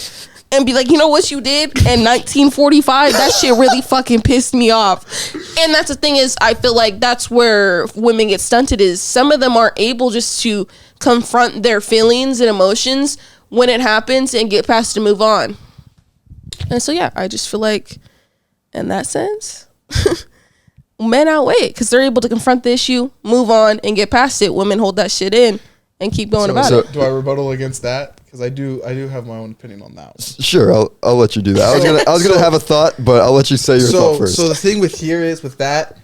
and be like, you know what you did in 1945? That shit really fucking pissed me off. And that's the thing is, I feel like that's where women get stunted is some of them aren't able just to confront their feelings and emotions when it happens and get past and move on. And so, yeah, I just feel like in that sense... men outweigh it because they're able to confront the issue, move on, and get past it. Women hold that shit in and keep going about it. Do I rebuttal against that? Because I do have my own opinion on that one. Sure, I'll let you do that. I was gonna have a thought, but I'll let you say your thought first. So the thing with that,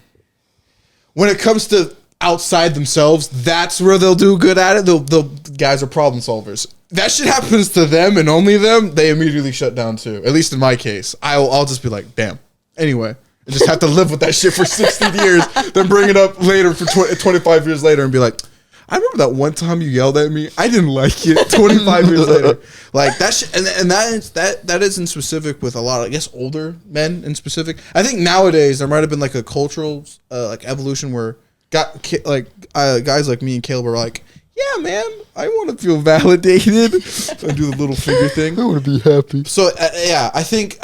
when it comes to outside themselves, that's where they'll do good at it. The guys are problem solvers. That shit happens to them and only them, they immediately shut down too. At least in my case, I'll just be like, damn. Anyway. And just have to live with that shit for 60 years, then bring it up later for 25 years later and be like, I remember that one time you yelled at me. I didn't like it. 25 years later. Like that shit, and that is in specific with a lot of, I guess, older men in specific. I think nowadays there might have been like a cultural like evolution where guys like me and Caleb are like yeah, man, I want to feel validated. I do the little finger thing. I want to be happy. So yeah, I think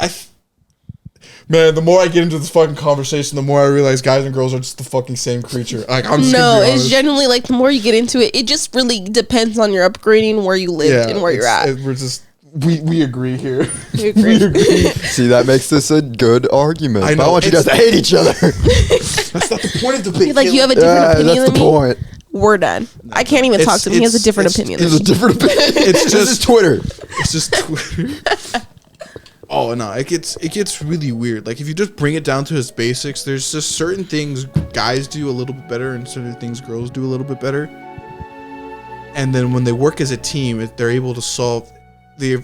man, the more I get into this fucking conversation, the more I realize guys and girls are just the fucking same creature. Like, I'm just gonna be honest. It's genuinely like the more you get into it, it just really depends on your upgrading, where you lived, and where you're at. We're just we agree here. We agree. See, that makes this a good argument. I know, But I want you guys to hate each other. That's not the point of debate. Like, you have a different opinion that's than the me. point. We're done. I can't even talk to him. He has a different opinion. It's a different opinion. It's This is Twitter. It's just Twitter. Oh no, it gets really weird. Like, if you just bring it down to its basics, there's just certain things guys do a little bit better and certain things girls do a little bit better. And then when they work as a team, they're able to solve their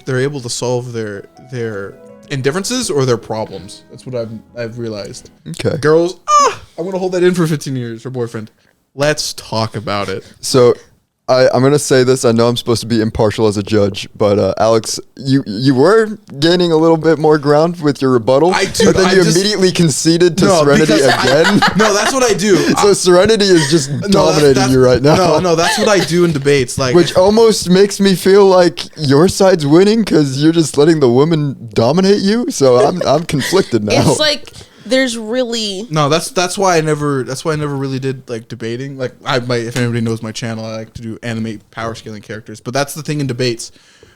indifferences or their problems. That's what I've realized. Okay. Girls, I'm gonna hold that in for 15 years. Her boyfriend. Let's talk about it. So, I'm gonna say this. I know I'm supposed to be impartial as a judge, but Alex, you were gaining a little bit more ground with your rebuttal. But then you immediately conceded to Serenity again. No, that's what I do. So Serenity is just dominating you right now. No, that's what I do in debates. Like, which almost makes me feel like your side's winning because you're just letting the women dominate you. So I'm conflicted now. It's like there's really no. That's why I never really did like debating. Like, if anybody knows my channel, I like to do animate power scaling characters. But that's the thing in debates.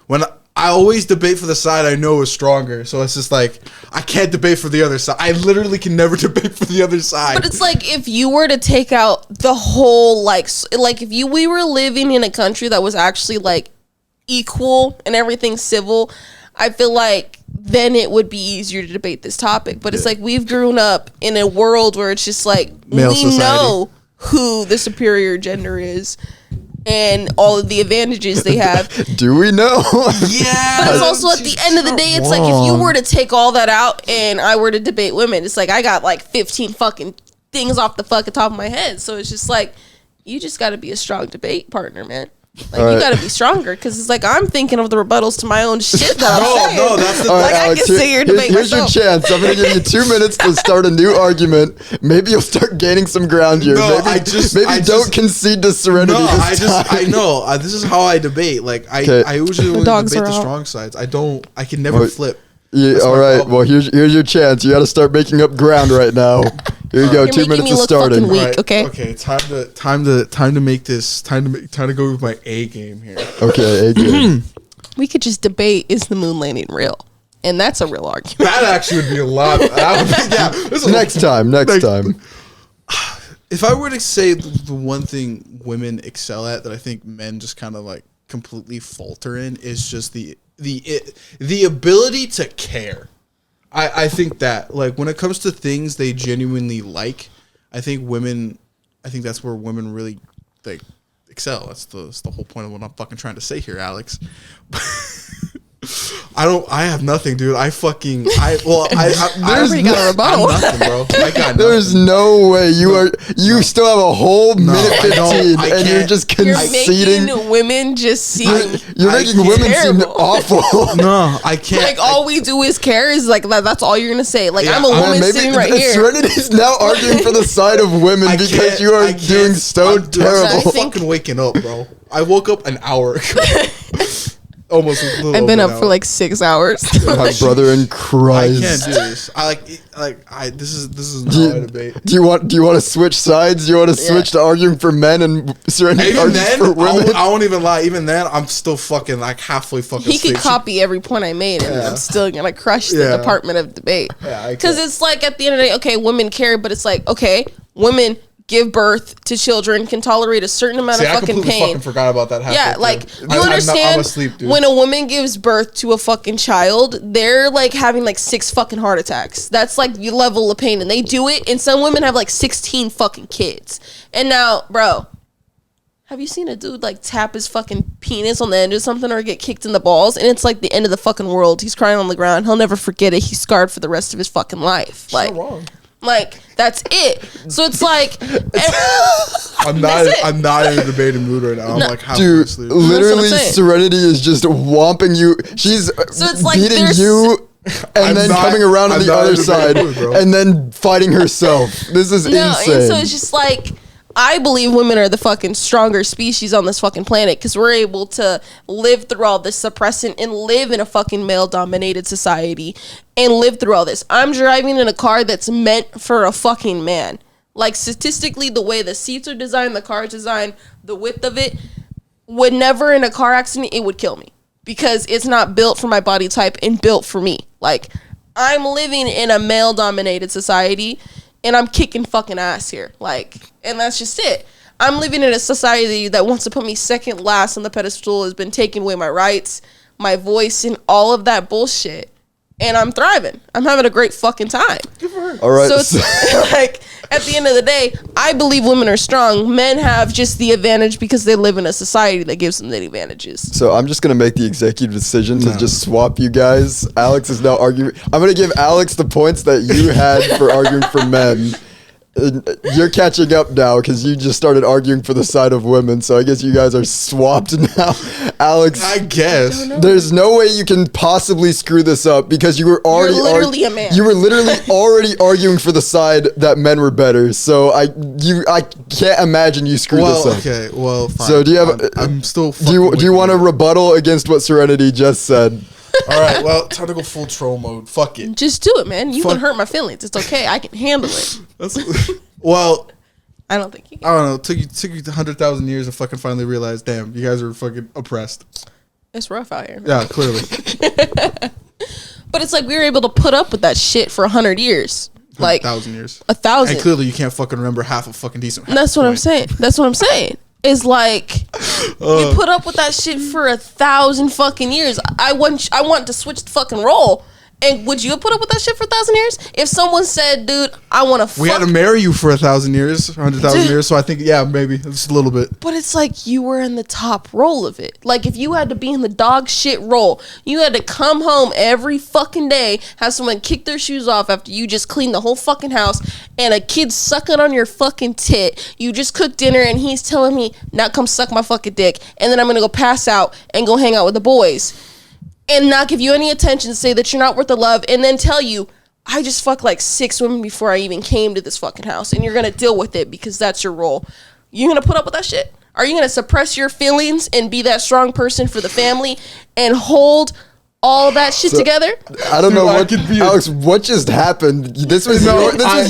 When I always debate for the side I know is stronger, so it's just like I can't debate for the other side. I literally can never debate for the other side. But it's like if you were to take out the whole like if we were living in a country that was actually like equal and everything civil, I feel like then it would be easier to debate this topic. But it's like we've grown up in a world where it's just like Male we society. know who the superior gender is and all of the advantages they have. Do we know? Yeah. But it's also at the end of the day, it's like if you were to take all that out and I were to debate women, it's like I got like 15 fucking things off the fucking top of my head. So it's just like you just got to be a strong debate partner, man. Like, you gotta be stronger because it's like I'm thinking of the rebuttals to my own shit that I'm saying. No, that's the like Alex, I can sit here and debate here's myself. your chance. I'm gonna give you 2 minutes to start a new argument. Maybe you'll start gaining some ground here. No, maybe don't concede to Serenity. No, time. I know. This is how I debate. Like, I usually only dogs debate are the out. strong sides. I can never flip. Yeah, That's all my right. problem. Well, here's your chance. You got to start making up ground right now. Here you go. You're 2 making minutes me to look starting. fucking weak. Right, okay. Okay. Time to make this. Time to go with my A game here. Okay, AJ. We could just debate: is the moon landing real? And that's a real argument. That actually would be a lot. Next time. If I were to say the one thing women excel at that I think men just kind of like completely falter in is just the ability to care. I think that, like, when it comes to things they genuinely like, I think that's where women really like excel. That's the whole point of what I'm fucking trying to say here, Alex. I have nothing, dude. There's already got a rebuttal. Nothing, bro. I got nothing. There's no way you still have a whole minute I don't. 15 I and you're can't. just You're conceding. making women just seem You're making women seem terrible. awful. No, I can't. like all we do is care is like that's all you're gonna say. Like Yeah, I'm a woman Maybe sitting right here. Serenity's now arguing for the side of women because you are doing so I'm terrible. fucking waking up, bro. I woke up an hour ago. Almost a little I've been over up an for hour. like 6 hours. My brother in I Christ. can't do this. This is not how I debate. Do you want to switch sides? Do you want to switch to arguing for men and Serenity Even argues then, for women? I won't even lie. Even then, I'm still fucking like halfway fucking. He could asleep. copy every point I made, and I'm still gonna crush the Yeah. Department of Debate. Yeah, I Because can't. it's like at the end of the day, okay, women care, but it's like, okay, women give birth to children, can tolerate a certain amount See, of I fucking completely pain. fucking forgot about that. Yeah, halfway like through. you understand I'm asleep, dude. when a woman gives birth to a fucking child, they're like having like 6 fucking heart attacks. That's like the level of pain, and they do it. And some women have like 16 fucking kids. And now, bro, have you seen a dude like tap his fucking penis on the end of something or get kicked in the balls? And it's like the end of the fucking world. He's crying on the ground. He'll never forget it. He's scarred for the rest of his fucking life. Like, not wrong. Like that's it. So it's like I'm not in a debating mood right now. I'm like halfway Dude, asleep. literally, That's what I'm saying. Serenity is just whomping you. She's it's like beating there's- you and I'm then not- coming around on I'm the not other in a side debating mood, bro. and then fighting herself. This is no, insane. and so it's just like I believe women are the fucking stronger species on this fucking planet because we're able to live through all this suppressant and live in a fucking male-dominated society and live through all this. I'm driving in a car that's meant for a fucking man. Like, statistically, the way the seats are designed, the car is designed, the width of it, would never in a car accident, it would kill me because it's not built for my body type and built for me. Like, I'm living in a male-dominated society and I'm kicking fucking ass here. Like, and that's just it. I'm living in a society that wants to put me second last on the pedestal, has been taking away my rights, my voice, and all of that bullshit. And I'm thriving. I'm having a great fucking time. Good for her. All right. So it's like, at the end of the day, I believe women are strong. Men have just the advantage because they live in a society that gives them the advantages. So I'm just going to make the executive decision to just swap you guys. Alex is now arguing. I'm going to give Alex the points that you had for arguing for men. You're catching up now because you just started arguing for the side of women. So I guess you guys are swapped now. Alex, I guess. there's no way you can possibly screw this up because you were already You're literally a man. You were literally already arguing for the side that men were better. So I can't imagine you screwed this up. Okay, well, fine. So do you have? I'm still. Do you want to rebuttal against what Serenity just said? All right, well, time to go full troll mode. Fuck it. Just do it, man. You can hurt my feelings. It's okay. I can handle it. Well, I don't think you can. I don't know. It took you 100,000 years to fucking finally realize, damn, you guys are fucking oppressed. It's rough out here. Yeah, clearly. But it's like we were able to put up with that shit for 100 years. Like 1,000 years. 1,000. And clearly you can't fucking remember half a fucking decent. That's what I'm saying. That's what I'm saying. It's like we put up with that shit for 1,000 fucking years. I want to switch the fucking role. And would you have put up with that shit for 1,000 years? If someone said, dude, I want to fuck. We had to marry you for 1,000 years, 100,000 years. So I think, yeah, maybe just a little bit. But it's like you were in the top role of it. Like if you had to be in the dog shit role, you had to come home every fucking day, have someone kick their shoes off after you just cleaned the whole fucking house, and a kid sucking on your fucking tit. You just cooked dinner and he's telling me, now come suck my fucking dick. And then I'm going to go pass out and go hang out with the boys. And not give you any attention, say that you're not worth the love, and then tell you, I just fucked like 6 women before I even came to this fucking house, and you're gonna deal with it because that's your role. You gonna put up with that shit? Are you gonna suppress your feelings and be that strong person for the family and hold all that shit together? I don't know what, Alex, what just happened? This was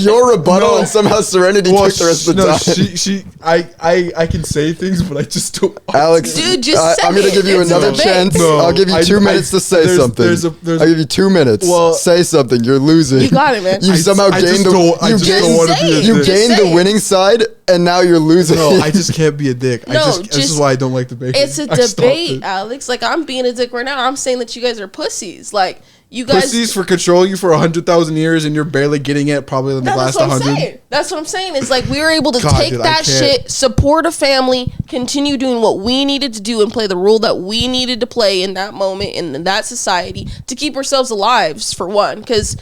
your rebuttal, and somehow Serenity took the rest of the time. I can say things, but I just don't. Alex, dude, just say I'm gonna give you it's another chance. No, I'll give you 2 minutes to say something. I'll give you 2 minutes. Well, say something. You're losing. You got it, man. You somehow gained the winning side, and now you're losing. No, I just can't be a dick. This is why I don't like debating. It's a debate, Alex. Like I'm being a dick right now. I'm saying that you guys are pussies. Like you guys pussies for controlling you for 100,000 years, and you're barely getting it probably in the last 100. That's what I'm saying. It's like we were able to take that shit, support a family, continue doing what we needed to do, and play the role that we needed to play in that moment in that society to keep ourselves alive for one. Because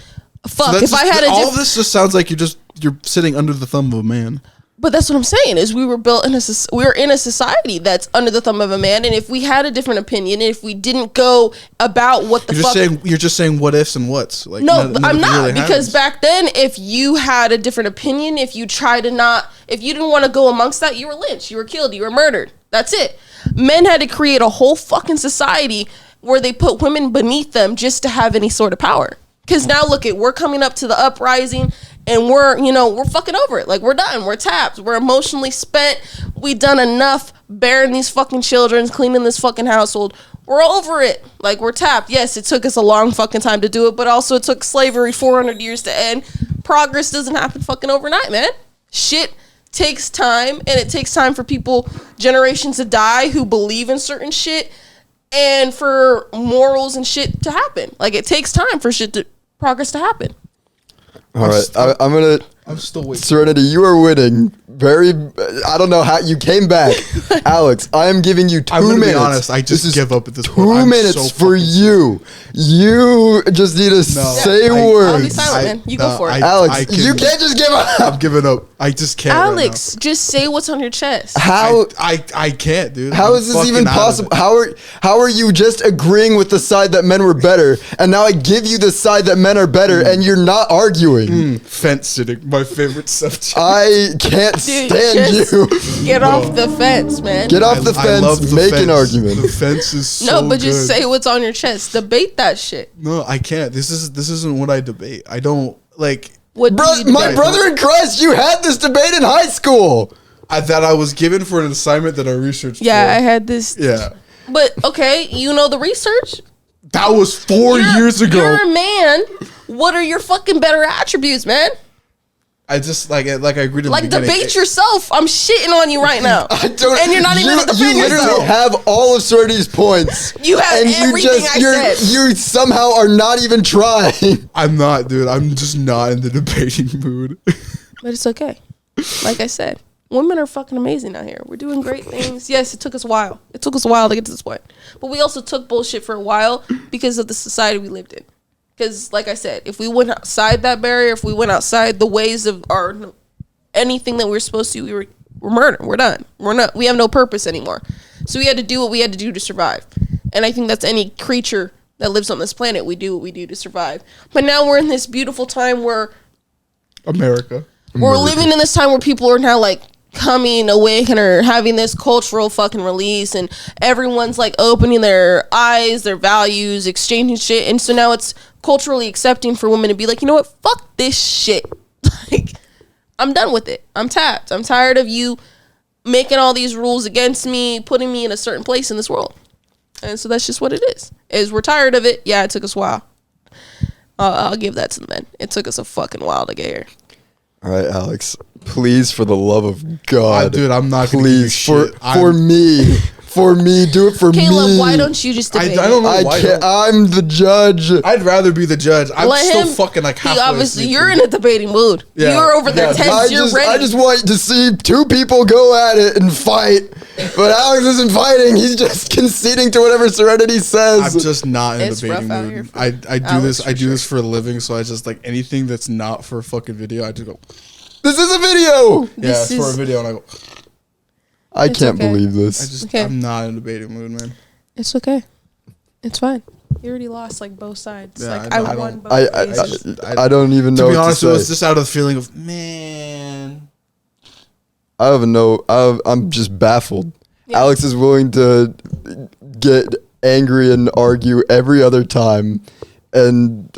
fuck, so if I had all of this just sounds like you're sitting under the thumb of a man. But that's what I'm saying is we were built in we're in a society that's under the thumb of a man, and if we had a different opinion, and if we didn't go about what the fuck, you're just saying what ifs and whats. Like no, I'm not really because back then, if you had a different opinion, if you didn't want to go amongst that, you were lynched, you were killed, you were murdered. That's it. Men had to create a whole fucking society where they put women beneath them just to have any sort of power. Because now look we're coming up to the uprising. And we're fucking over it. Like, we're done. We're tapped. We're emotionally spent. We done enough bearing these fucking children, cleaning this fucking household. We're over it. Like, we're tapped. Yes, it took us a long fucking time to do it, but also it took slavery 400 years to end. Progress doesn't happen fucking overnight, man. Shit takes time, and it takes time for people, generations to die who believe in certain shit, and for morals and shit to happen. Like, it takes time for progress to happen. All right, I'm still waiting. Serenity, you are winning. I don't know how you came back. Alex, I am giving you 2 minutes. I'm going to be honest, I just give up at this point. 2 minutes for you. You just need to say words. I'll be silent, man. You go for it. Alex, you can't just give up. I'm giving up. I just can't. Alex, just say what's on your chest. How? I can't, dude. How is this even possible? How are you just agreeing with the side that men were better, and now I give you the side that men are better, and you're not arguing? Fence sitting. my favorite subject. I can't stand you. Get off the fence, man. Get off the I love fence. the Make fence. an argument. The fence is so No, but just good. say what's on your chest. Debate that shit. No, I can't. This isn't what I debate. I don't like. What do you My debate? brother in Christ, you had this debate in high school. That I was given for an assignment that I researched. Yeah, for. I had this. Yeah, But okay, you know the research. that was 4 years ago. You're a man. What are your fucking better attributes, man? I just like I agreed to Like debate yourself. I'm shitting on you right now. I don't. And you're not even defending You literally yourself. have all of Serenity's points. You have everything I said. You somehow are not even trying. I'm not, dude. I'm just not in the debating mood. But it's okay. Like I said, women are fucking amazing out here. We're doing great things. Yes, it took us a while. It took us a while to get to this point. But we also took bullshit for a while because of the society we lived in. Because, like I said, if we went outside that barrier, if we went outside the ways of our anything that we were supposed to, we're murdered. We're done. We have no purpose anymore. So we had to do what we had to do to survive. And I think that's any creature that lives on this planet. We do what we do to survive. But now we're in this beautiful time where America. we're living in this time where people are now like coming awake and are having this cultural fucking release, and everyone's like opening their eyes, their values, exchanging shit. And so now it's culturally accepting for women to be like, you know what, fuck this shit. Like, I'm done with it. I'm tapped. I'm tired of you making all these rules against me, putting me in a certain place in this world. And so that's just what it is we're tired of it. Yeah, it took us a while. I'll give that to the men. It took us a fucking while to get here. All right, Alex. Please, for the love of God, Dude, I'm not gonna give you please shit. for me. For me, do it for Caleb, me. why don't you just debate? I don't know I why. can't. I'm the judge. I'd rather be the judge. I'm Let still him- fucking like halfway He obviously, asleep. you're in a debating mood. Yeah. You're over there Yeah. tense. You're ready. I just want to see two people go at it and fight. But Alex isn't fighting. He's just conceding to whatever Serenity says. I'm just not in a It's debating rough out here mood. for I do Alex, this. I for do this for a living. So I just like anything that's not for a fucking video. I just go. This is a video. Yeah, This it's for a is- video, and I go. I It's can't okay. believe I this. just. Okay. I'm not in a debating mood, man. It's okay. It's fine. You already lost like both sides. Yeah, like I I, know. I won don't- both I cases. I don't even know To be what honest, to it say. was just out of the feeling of man. I don't know. I'm just baffled. Yeah. Alex is willing to get angry and argue every other time. And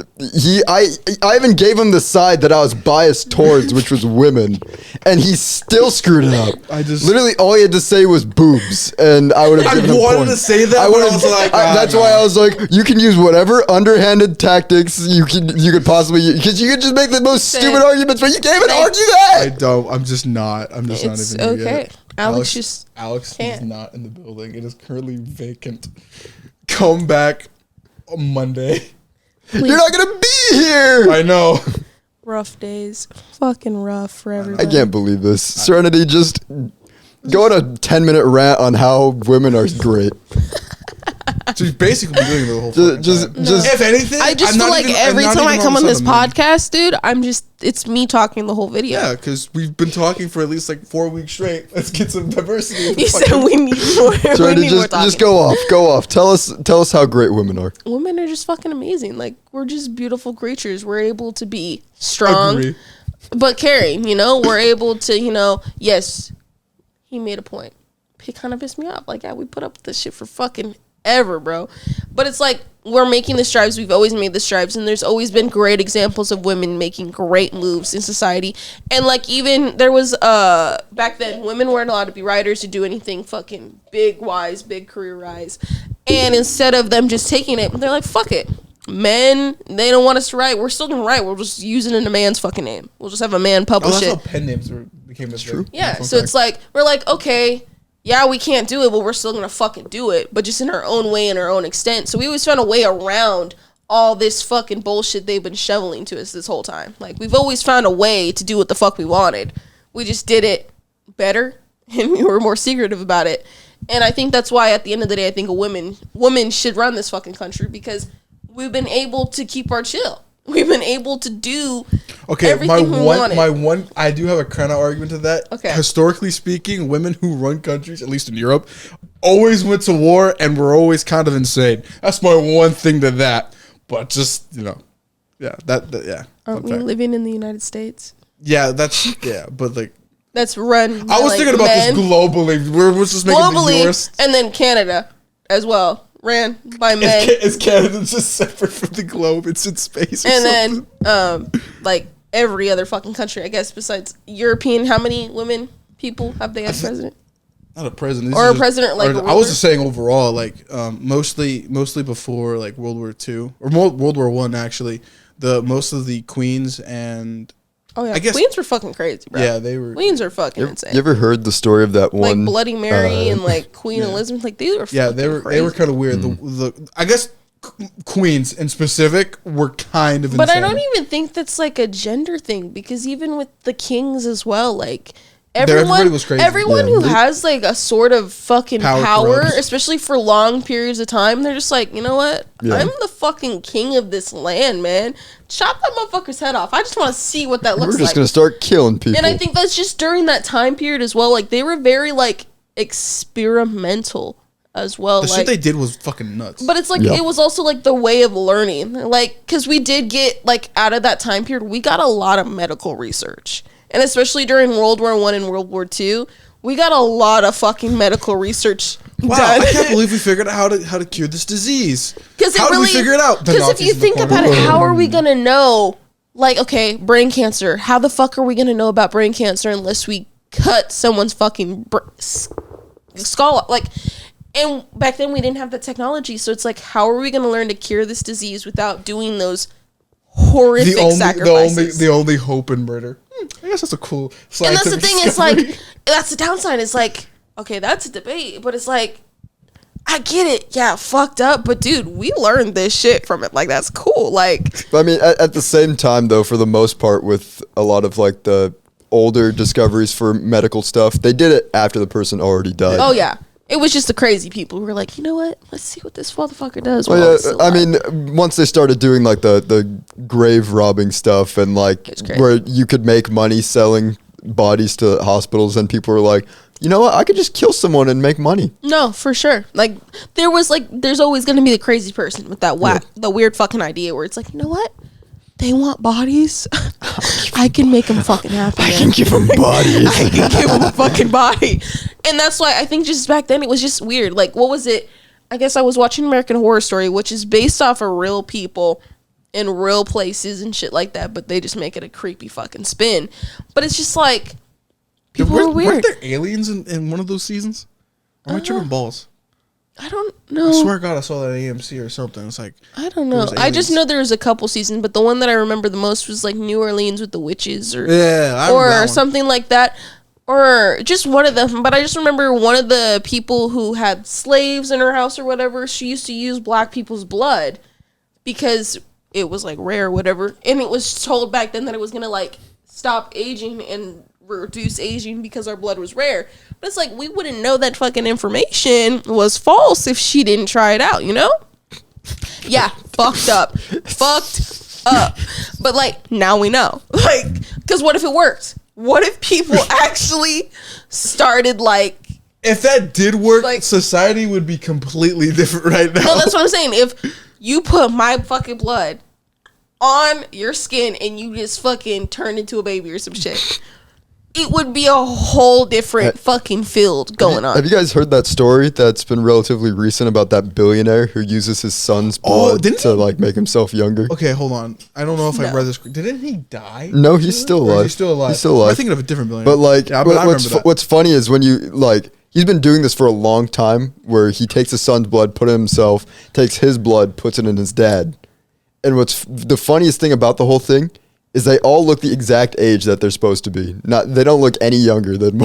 I even gave him the side that I was biased towards, which was women, and he still screwed it up. I just- literally all he had to say was boobs, and I would have I given him wanted points. to say that, but I would've- was like, that's nah. why I was like, you can use whatever underhanded tactics you could possibly, because you could just make the most Say- stupid arguments, but you can't even say- argue that. I don't. I'm just not. I'm just It's not even. gonna okay. get it. Alex just Alex is can't. not in the building. It is currently vacant. Come back on Monday. You're not gonna be here. I know. rough days. Fucking rough for everybody. I can't believe this. Serenity just go on a 10-minute rant on how women are great. So he's basically been doing the whole. fucking Just, time. just. If anything, I just I'm feel not like even- every I'm not time I even come on this upset, man. podcast, dude, it's me talking the whole video. Yeah, because we've been talking for at least like 4 weeks straight. Let's get some diversity. in the You said fucking- we need more. we Serenity, need more just talking. go off. Tell us how great women are. Women are just fucking amazing. Like, we're just beautiful creatures. We're able to be strong, Agree. but caring. You know, we're able to. You know, yes, he made a point. It kind of pissed me off. Like, yeah, we put up with this shit for fucking ever, bro. But it's like we're making the strides. We've always made the strides, and there's always been great examples of women making great moves in society. And like, even there was back then, women weren't allowed to be writers to do anything fucking big career wise. And instead of them just taking it, they're like, fuck it. Men, they don't want us to write. We're still gonna write. We're just using it in a man's fucking name. We'll just have a man Oh, publish that's it. how pen names became a thing. Yeah, Fun so fact. it's like, we're like, okay, yeah, we can't do it, but we're still gonna fucking do it, but just in our own way and our own extent. So we always found a way around all this fucking bullshit they've been shoveling to us this whole time. Like, we've always found a way to do what the fuck we wanted. We just did it better, and we were more secretive about it. And I think that's why, at the end of the day, I think women should run this fucking country, because we've been able to keep our chill. We've been able to do everything we wanted. I do have a kind of argument to that. Okay. Historically speaking, women who run countries, at least in Europe, always went to war and were always kind of insane. That's my one thing to that. But just, yeah, yeah. Aren't fun we fact. living in the United States? but like that's run. I was thinking about this globally. We're just making the US, and then Canada as well. Ran by men. Is Canada just separate from the globe? It's in space. Or and then, like every other fucking country, I guess, besides European, how many women people have they had president? Not a president, or a president like. I was just saying overall, like mostly before like World War II or World War I actually. Most of the queens and I guess queens were fucking crazy, bro. Yeah, they were. Queens are fucking insane. You ever heard the story of that one, like Bloody Mary and like Queen Elizabeth? Like they were. They were kind of weird. The I guess queens in specific were kind of. But insane. I don't even think that's like a gender thing because even with the kings as well, like. Everybody was crazy. Everyone who has like a sort of fucking power, especially for long periods of time, they're just like, you know what? Yeah. I'm the fucking king of this land, man. Chop that motherfucker's head off. I just want to see what that looks like. We're just gonna start killing people. And I think that's just during that time period as well. Like they were very like experimental as well. The shit they did was fucking nuts. But it's like it was also like the way of learning, like because we did get like out of that time period, we got a lot of medical research. And especially during World War I and World War II, we got a lot of fucking medical research done. I can't believe we figured out how to cure this disease. How did we figure it out? Because if you think about it, how are we going to know? Like, okay, brain cancer. How the fuck are we going to know about brain cancer unless we cut someone's fucking skull? Like, and back then we didn't have the technology. So it's like, how are we going to learn to cure this disease without doing those horrific sacrifices? The only hope in murder. I guess that's a cool and that's the thing, it's like that's the downside. It's like, okay, that's a debate, but it's like I get it, yeah, fucked up, but dude, we learned this shit from it. Like that's cool. Like I mean at the same time though, for the most part with a lot of like the older discoveries for medical stuff, they did it after the person already died. Oh yeah. It was just the crazy people who were like, you know what? Let's see what this motherfucker does. Well, yeah, I mean, once they started doing like the grave robbing stuff and like where you could make money selling bodies to hospitals, and people were like, you know what? I could just kill someone and make money. No, for sure. Like there's always going to be the crazy person with that the weird fucking idea where it's like, you know what? They want bodies. I can make them fucking happy. I can give them bodies. I can give them a fucking body. And that's why I think just back then it was just weird. Like, what was it? I guess I was watching American Horror Story, which is based off of real people in real places and shit like that, but they just make it a creepy fucking spin. But it's just like, people are weird. Weren't there aliens in one of those seasons? Or am I tripping balls? I don't know. I swear to God, I saw that AMC or something. It's like I don't know. I just know there was a couple seasons, but the one that I remember the most was like New Orleans with the witches, or something like that, or just one of them. But I just remember one of the people who had slaves in her house or whatever. She used to use black people's blood because it was like rare or whatever, and it was told back then that it was gonna like stop aging and reduce aging because our blood was rare. But it's like we wouldn't know that fucking information was false if she didn't try it out, you know? Yeah, fucked up. But like now we know. Like, because what if it worked? What if people actually started like if that did work, like, society would be completely different right now. No, that's what I'm saying. If you put my fucking blood on your skin and you just fucking turn into a baby or some shit, it would be a whole different fucking field going on. Have you guys heard that story that's been relatively recent about that billionaire who uses his son's blood to like make himself younger? Okay, hold on. I don't know if I read this. Didn't he die? No, he's still alive. He's still alive. I'm thinking of a different billionaire. But like, what's funny is when you like, he's been doing this for a long time where he takes his son's blood, put it in himself, takes his blood, puts it in his dad. And what's the funniest thing about the whole thing is they all look the exact age that they're supposed to be. They don't look any younger than.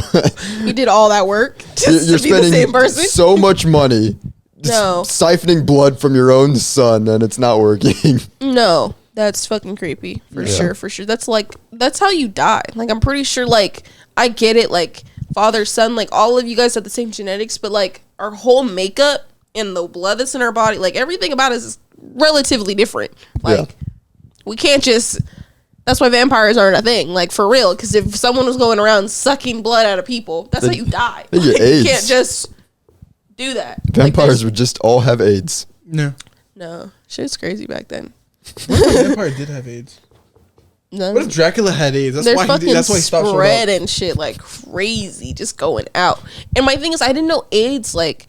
You did all that work just you're to be the same person. So much money, siphoning blood from your own son, and it's not working. No, that's fucking creepy for sure. That's how you die. Like I'm pretty sure. Like I get it. Like father, son. Like all of you guys have the same genetics, but like our whole makeup and the blood that's in our body, like everything about us is relatively different. Like we can't just. That's why vampires aren't a thing, like for real. Because if someone was going around sucking blood out of people, that's how you die. They get AIDS. You can't just do that. Vampires would just all have AIDS. No, shit's crazy back then. Vampire did have AIDS. What if Dracula had AIDS? That's why he stopped spread and shit like crazy, just going out. And my thing is, I didn't know AIDS like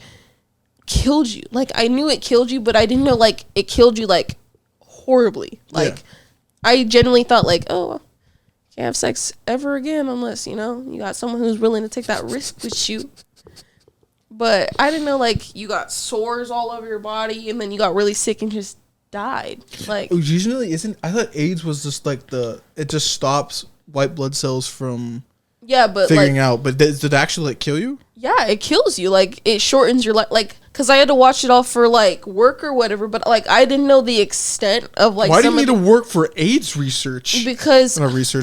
killed you. Like I knew it killed you, but I didn't know like it killed you like horribly. Like I genuinely thought like, oh, can't have sex ever again unless you got someone who's willing to take that risk with you. But I didn't know like you got sores all over your body and then you got really sick and just died. Like usually isn't. I thought AIDS was just like it just stops white blood cells from but figuring out. But did it actually like kill you? Yeah, it kills you. Like it shortens your life. Like because I had to watch it all for like work or whatever. But like I didn't know the extent of like. Why do you need to work for AIDS research? Because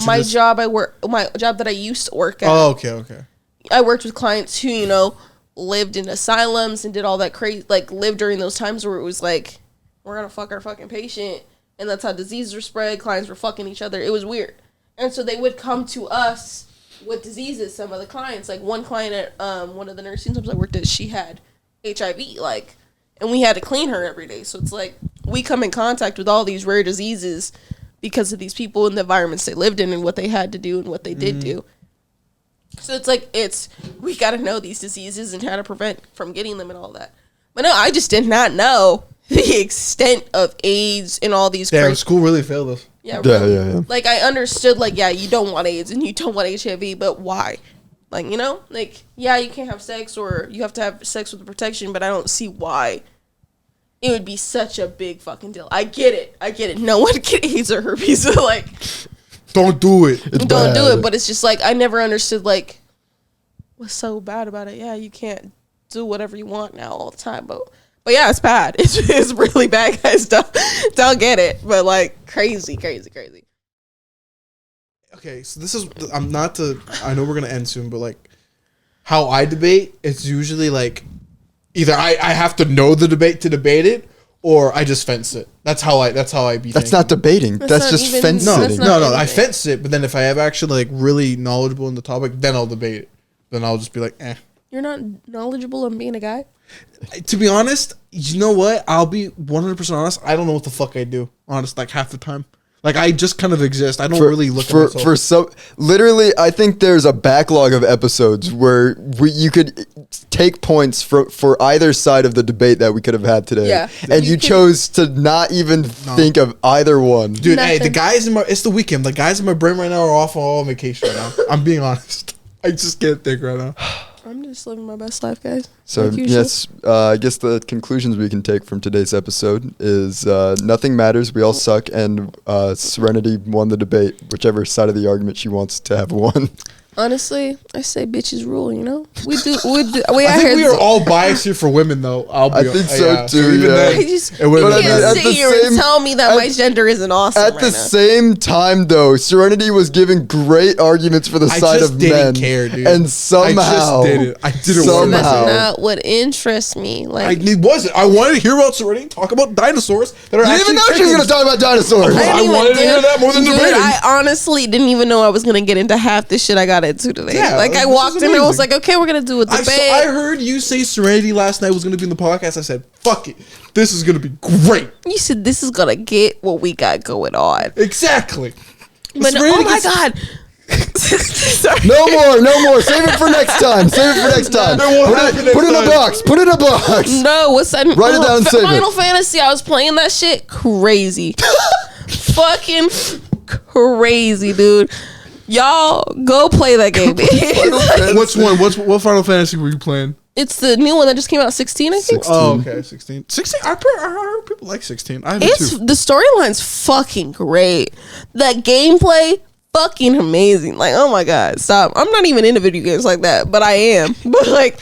my job that I used to work at. Oh, okay. I worked with clients who lived in asylums and did all that crazy. Like lived during those times where it was like, we're gonna fuck our fucking patient, and that's how diseases were spread. Clients were fucking each other. It was weird, and so they would come to us with diseases. Some of the clients, like one client at one of the nursing homes I worked at, she had HIV, like, and we had to clean her every day. So it's like we come in contact with all these rare diseases because of these people and the environments they lived in and what they had to do and what they did do. So it's like we got to know these diseases and how to prevent from getting them and all that. But no, I just did not know the extent of AIDS and all these. Damn, school really failed us. Yeah, really. Yeah. Like I understood, like you don't want AIDS and you don't want HIV, but why? Like like you can't have sex or you have to have sex with protection, but I don't see why it would be such a big fucking deal. I get it. No one get AIDS or herpes, so like don't do it. Don't do it. But it's just like I never understood like what's so bad about it. Yeah, you can't do whatever you want now all the time, but yeah, it's bad. It's really bad, guys. Don't get it. But like crazy. Okay, so this is I know we're gonna end soon, but like how I debate, it's usually like either I have to know the debate to debate it, or I just fence it. That's how I beat. That's not debating. That's just fencing. No. I fence it, but then if I have actually like really knowledgeable in the topic, then I'll debate it. Then I'll just be like, eh. You're not knowledgeable on being a guy? To be honest, you know what? I'll be 100% honest. I don't know what the fuck I do. Honest, like half the time. Like I just kind of exist. I don't really look at myself. Literally, I think there's a backlog of episodes where you could take points for either side of the debate that we could have had today. Yeah. And you chose to not even think of either one. Dude, hey, it's the weekend. The guys in my brain right now are off on vacation right now. I'm being honest. I just can't think right now. I'm just living my best life, guys. So, yes, I guess the conclusions we can take from today's episode is nothing matters, we all suck, and Serenity won the debate, whichever side of the argument she wants to have won. Honestly, I say bitches rule, We do. I think we are all biased here for women, though. I think so, too. You can't sit here and tell me that my gender isn't awesome At the same time, though, Serenity was giving great arguments for the side of men. I just didn't care, dude. And somehow... I didn't want to. That's not what interests me. Like, it wasn't. I wanted to hear about Serenity talk about dinosaurs that are actually... You didn't even know she was going to talk about dinosaurs. I wanted to hear that more than debating. I honestly didn't even know I was going to get into half this shit I got into today. Yeah, like I walked in and I was like, okay, we're gonna do a debate. I heard you say Serenity last night was gonna be in the podcast. I said, fuck it, this is gonna be great. You said this is gonna get what we got going on. Exactly. But oh my god. No more. Save it for next time. Put it in a box. No, what's that? Write it down and save Final it. Fantasy. I was playing that shit crazy. Fucking crazy, dude. Y'all go play that game. Which one? What Final Fantasy were you playing? It's the new one that just came out, 16, I think. 16. Oh, okay, 16. 16. I heard people like 16. I have too. The storyline's fucking great. The gameplay, fucking amazing. Like, oh my god, stop. I'm not even into video games like that, but I am. But like,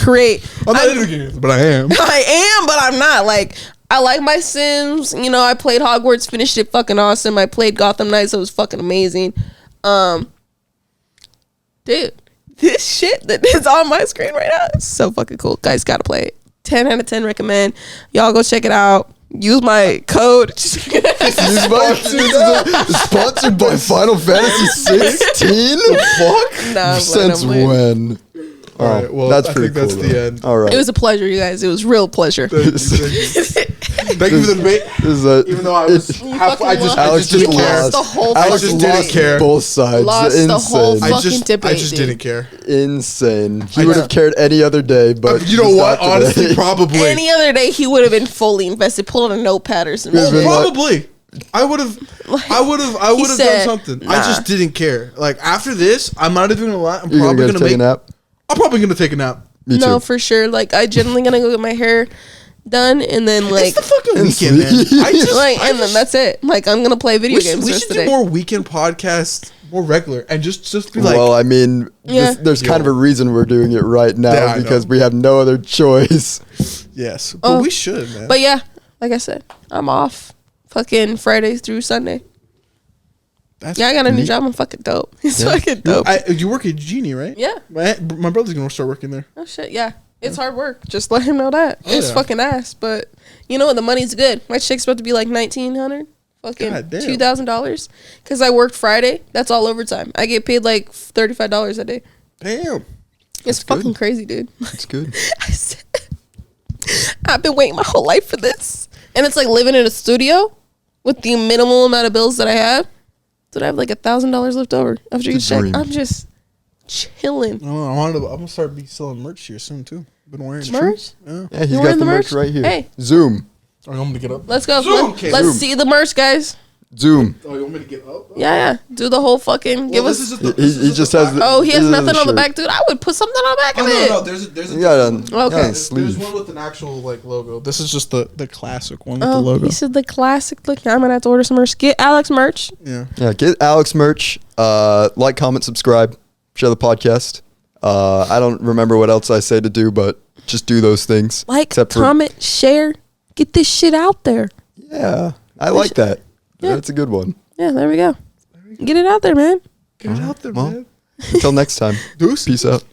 great. I'm not into games, but I am. I am, but I'm not. Like, I like my Sims. I played Hogwarts, finished it fucking awesome. I played Gotham Knights, it was fucking amazing. Dude, this shit that is on my screen right now is so fucking cool. Guys, gotta play it. 10 out of 10 recommend. Y'all go check it out. Use my code. Sponsored by Final Fantasy 16? The fuck? Nah, since when? All right. Well, that's I pretty think cool. that's the end. All right. It was a pleasure, you guys. It was real pleasure. Thank you for the debate. Even though I was I just didn't care. Lost the whole Alex just didn't care. Both sides. Lost Insane. the whole fucking debate. I just didn't care. Insane. He would have cared any other day, but You know just what? not today. Honestly, probably. Any other day, he would have been fully invested. Pulled out a notepad or something. been like- Probably. I would have done said, something. nah. I just didn't care. Like after this, I'm not even gonna lie. I'm You're probably gonna gonna take a nap. I'm probably gonna take a nap. Me No, too. for sure. Like, I genuinely gonna go get my hair done, and then like, It's the fucking And weekend, man. sleep. and then that's it. Like, I'm gonna play video games. We the rest should of do the day. more weekend podcasts, more regular, and just be like, Well, I mean, Yeah. there's kind of a reason we're doing it right now Yeah, I because know. we have no other choice. yes, but Oh. we should, man. But yeah, like I said, I'm off. Fucking Friday through Sunday. That's Yeah, I got a new neat. job. I'm fucking dope. It's Yeah. fucking dope. you work at Genie, right? Yeah. My brother's gonna start working there. Oh shit, yeah. It's hard work. Just let him know that. It's yeah. fucking ass. But you know what? The money's good. My check's about to be like $1,900. Fucking God damn. $2,000. Because I worked Friday. That's all overtime. I get paid like $35 a day. Damn. It's fucking crazy, dude. It's good. I said, I've been waiting my whole life for this. And it's like living in a studio with the minimal amount of bills that I have. Did I have like $1,000 left over after each check? dream. I'm just chilling. I'm gonna start be selling merch here soon too. Been wearing it. Merch? Yeah. Yeah, he's You got wearing the the merch merch? right here. Hey. Zoom. Oh, you want me to get up? Let's go. Zoom, Let's okay. Zoom. see the merch, guys. Zoom. Oh, you want me to get up? Yeah. Do the whole fucking. Give us. He just has the. Oh, he has this is nothing the on the shirt. back, dude. I would put something on the back Oh, of it. no. There's a You got different it one. on, Okay. yeah, on There's sleeve. one with an actual like logo. This is just the classic one with Oh, the logo. he said the classic look. I'm gonna have to order some merch. Get Alex merch. Yeah. Yeah, get Alex merch. Like, comment, subscribe, share the podcast. I don't remember what else I say to do, but just do those things. Like, Except for- comment, share. Get this shit out there. Yeah, I like that. Yeah. That's a good one. Yeah, there we go. Get it out there, man. Get it out there, Well, man. Until next time. Deuce. Peace out.